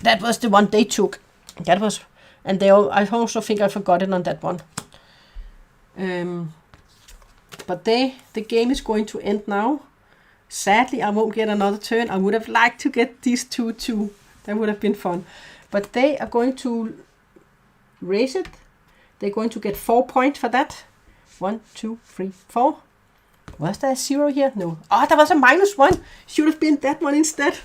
that was the one they took. That was, and I also think I forgot it on that one. But the game is going to end now. Sadly, I won't get another turn. I would have liked to get these 2 too. That would have been fun. But they are going to raise it. They're going to get 4 points for that. 1, 2, 3, 4. Was there a 0 here? No. There was a -1. Should have been that one instead.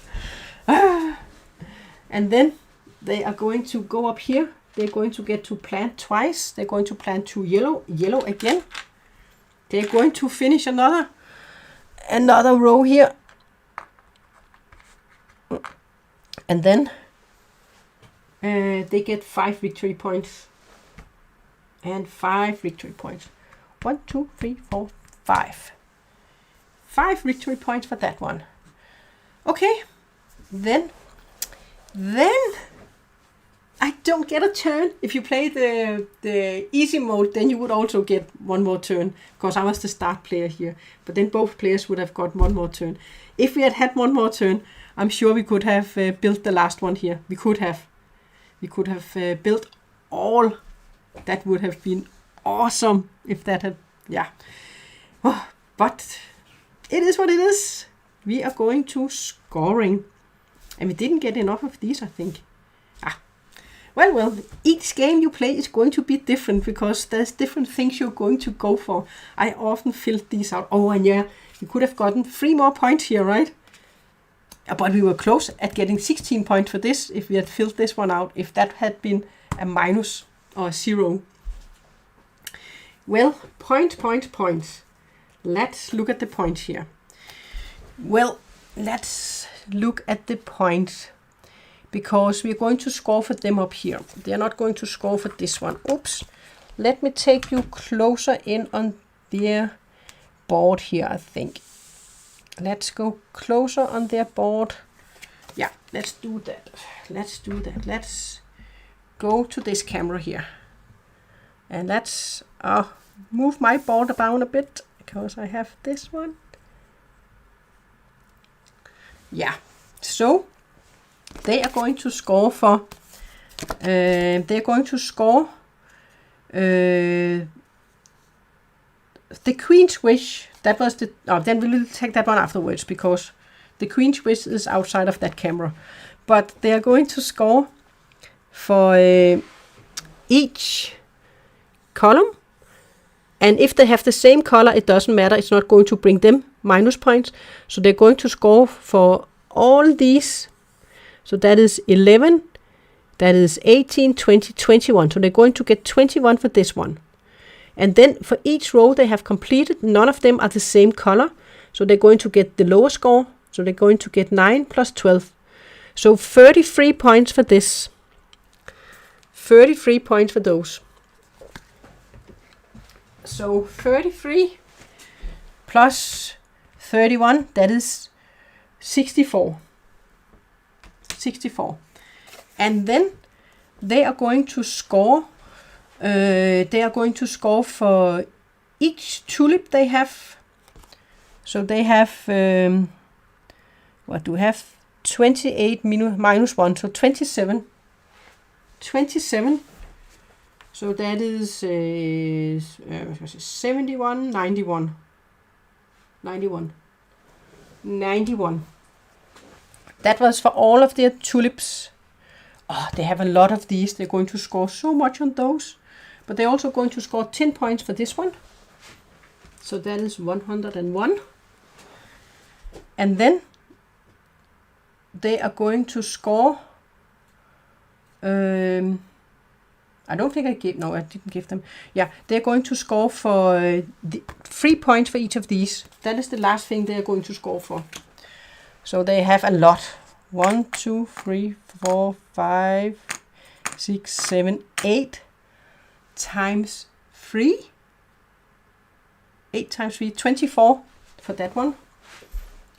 And then they are going to go up here. They're going to get to plant twice. They're going to plant 2 yellow. Yellow again. They're going to finish another row here. And then they get 5 victory points. And 5 victory points. 1, 2, 3, 4, 5. 5 victory points for that one. Okay. Then I don't get a turn. If you play the easy mode, then you would also get 1 more turn, because I was the start player here. But then both players would have got 1 more turn. If we had had 1 more turn, I'm sure we could have built the last one here. We could have built all. That would have been awesome if that had, but it is what it is. We are going to scoring. And we didn't get enough of these, I think. Well, each game you play is going to be different, because there's different things you're going to go for. I often filled these out. And we could have gotten 3 more points here, right? But we were close at getting 16 points for this if we had filled this one out, if that had been a minus or a 0. Well, points. Let's look at the points here. Well, let's look at the points, because we're going to score for them up here. They're not going to score for this one. Oops. Let me take you closer in on their board here, I think. Let's go closer on their board. Yeah, let's do that. Let's go to this camera here. And let's move my board down a bit, because I have this one. Yeah, so they are going to score for, the Queen's Wish. That was the, then we will take that one afterwards, because the Queen's Wish is outside of that camera. But they are going to score for each column. And if they have the same color, it doesn't matter. It's not going to bring them minus points. So they're going to score for all these. So that is 11, that is 18, 20, 21. So they're going to get 21 for this one. And then for each row they have completed, none of them are the same color. So they're going to get the lower score. So they're going to get 9 plus 12. So 33 points for this. 33 points for those. So 33 plus 31, that is 64. 64. And then they are going to score. They are going to score for each tulip they have. So they have, what do we have? 28 minus 1, so 27. 27. So that is 71, 91. 91. 91. That was for all of their tulips. Oh, they have a lot of these. They're going to score so much on those. But they're also going to score 10 points for this one. So that is 101. And then they are going to score. I don't think I gave. No, I didn't give them. Yeah, they're going to score for 3 points for each of these. That is the last thing they're going to score for. So they have a lot. 1, 2, 3, 4, 5, 6, 7, 8 times 3. 8 times 3, 24 for that one.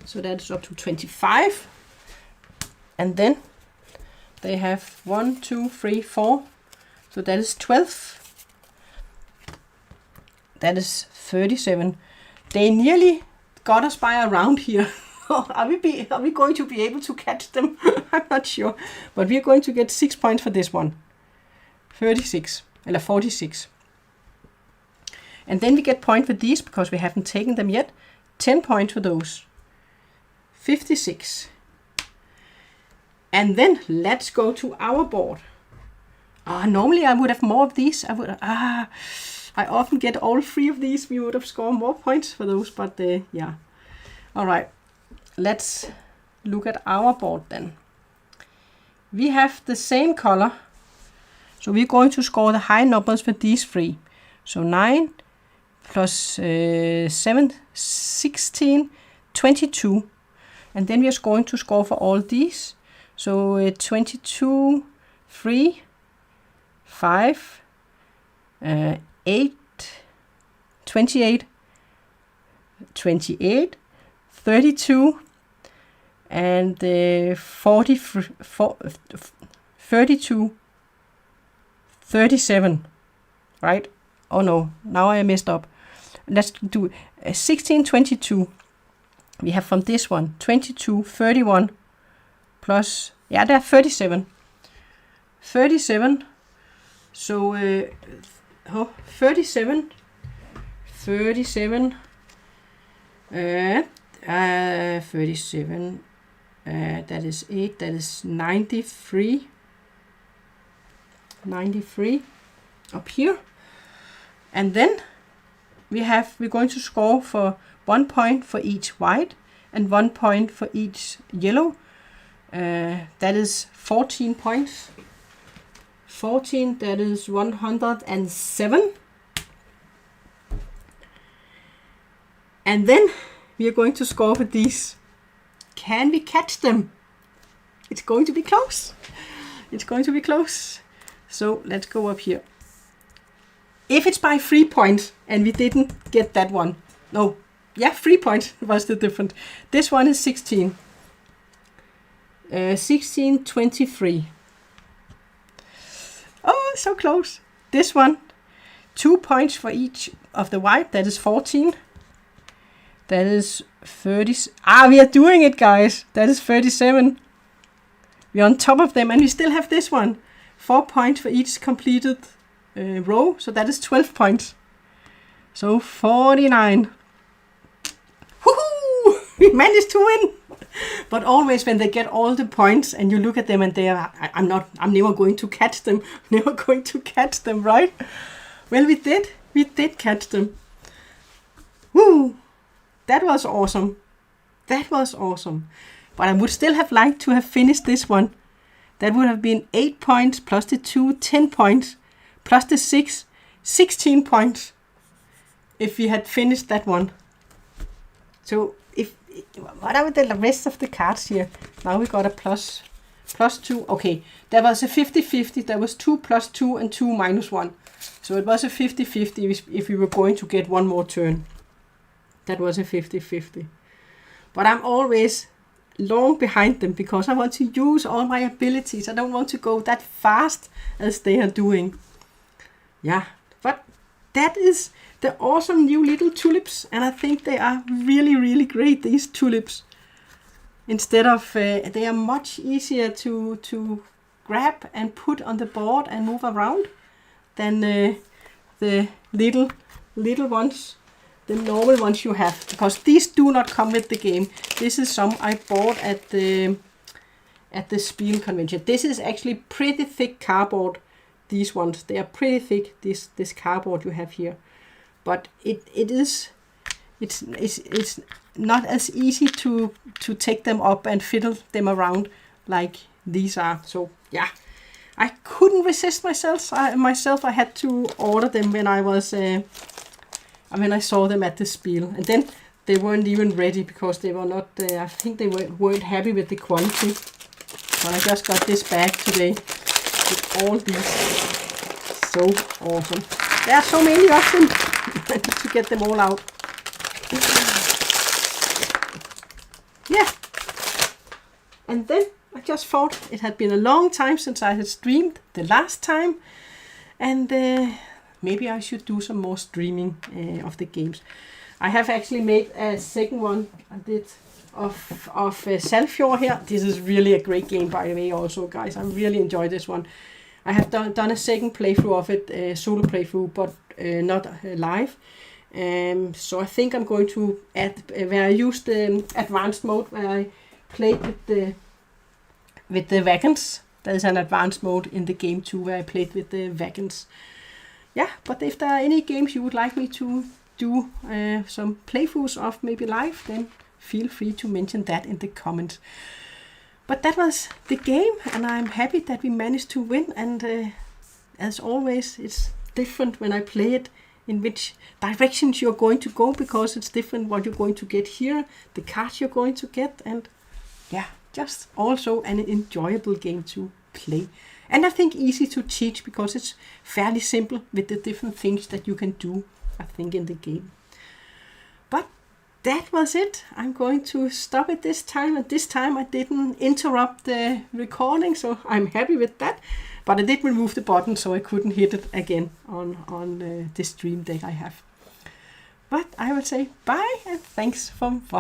So that is up to 25. And then they have 1, 2, 3, 4. So that is 12. That is 37. They nearly got us by around here. Are we going to be able to catch them? I'm not sure. But we're going to get 6 points for this one. 36. Or 46. And then we get point for these because we haven't taken them yet. 10 points for those. 56. And then let's go to our board. Normally I would have more of these. I often get all 3 of these. We would have scored more points for those, but yeah. All right, let's look at our board then. We have the same color, so we're going to score the high numbers for these 3. So 9 plus 7, 16, 22, and then we are going to score for all these. So 22, 3, 5, 8, 28, 28, 32, and 32, 37, right? Oh no, now I messed up. Let's do 16, 22. We have from this one, 22, 31, plus, yeah, there are 37. 37. So 37, 37, 37, that is 8, that is 93, 93 up here. And then we're going to score for 1 point for each white and 1 point for each yellow. That is 14 points. 14, that is 107. And then we are going to score for these. Can we catch them? It's going to be close. It's going to be close. So let's go up here. If it's by 3 points and we didn't get that one. No, yeah, 3 points was the difference. This one is 16. 16, 23. Oh, so close. This one, 2 points for each of the white. That is 14. That is 30. We are doing it, guys. That is 37. We're on top of them, and we still have this one. 4 points for each completed row. So that is 12 points. So 49. Woohoo! We managed to win. But always when they get all the points and you look at them and they are, I'm never going to catch them. Never going to catch them, right? Well, we did. We did catch them. Woo! That was awesome. That was awesome. But I would still have liked to have finished this one. That would have been 8 points plus the 2, 10 points plus the 6, 16 points if we had finished that one. So what are the rest of the cards here? Now we got a plus 2. Okay, there was a 50-50. There was 2 plus 2 and 2 minus 1. So it was a 50-50 if we were going to get one more turn. That was a 50-50. But I'm always long behind them because I want to use all my abilities. I don't want to go that fast as they are doing. Yeah, but that is the awesome new little tulips, and I think they are really, really great, these tulips. Instead of, they are much easier to grab and put on the board and move around than the little ones, the normal ones you have, because these do not come with the game. This is some I bought at the Spiel convention. This is actually pretty thick cardboard. These ones, they are pretty thick. This cardboard you have here, but it's not as easy to take them up and fiddle them around like these are. So yeah, I couldn't resist myself. I had to order them when I saw them at the Spiel, and then they weren't even ready because they were not. I think they weren't happy with the quality. But I just got this bag today with all these. So awesome! There are so many of them. I need to get them all out. Yeah, and then I just thought it had been a long time since I had streamed the last time, and maybe I should do some more streaming of the games. I have actually made a second one I did of Salfjord here. This is really a great game, by the way, also, guys. I really enjoy this one. I have done a second playthrough of it, solo playthrough, but not live. So I think I'm going to add where I used the advanced mode, where I played with the wagons. There's an advanced mode in the game too, where I played with the wagons. Yeah, but if there are any games you would like me to do some playthroughs of, maybe live, then feel free to mention that in the comments. But that was the game, and I'm happy that we managed to win. And as always, it's different when I play it, in which directions you're going to go, because it's different what you're going to get here, the cards you're going to get, and yeah, just also an enjoyable game to play. And I think easy to teach, because it's fairly simple with the different things that you can do, I think, in the game. But that was it. I'm going to stop it this time, and this time I didn't interrupt the recording, so I'm happy with that. But I did remove the button, so I couldn't hit it again on the stream deck I have. But I will say bye, and thanks for watching.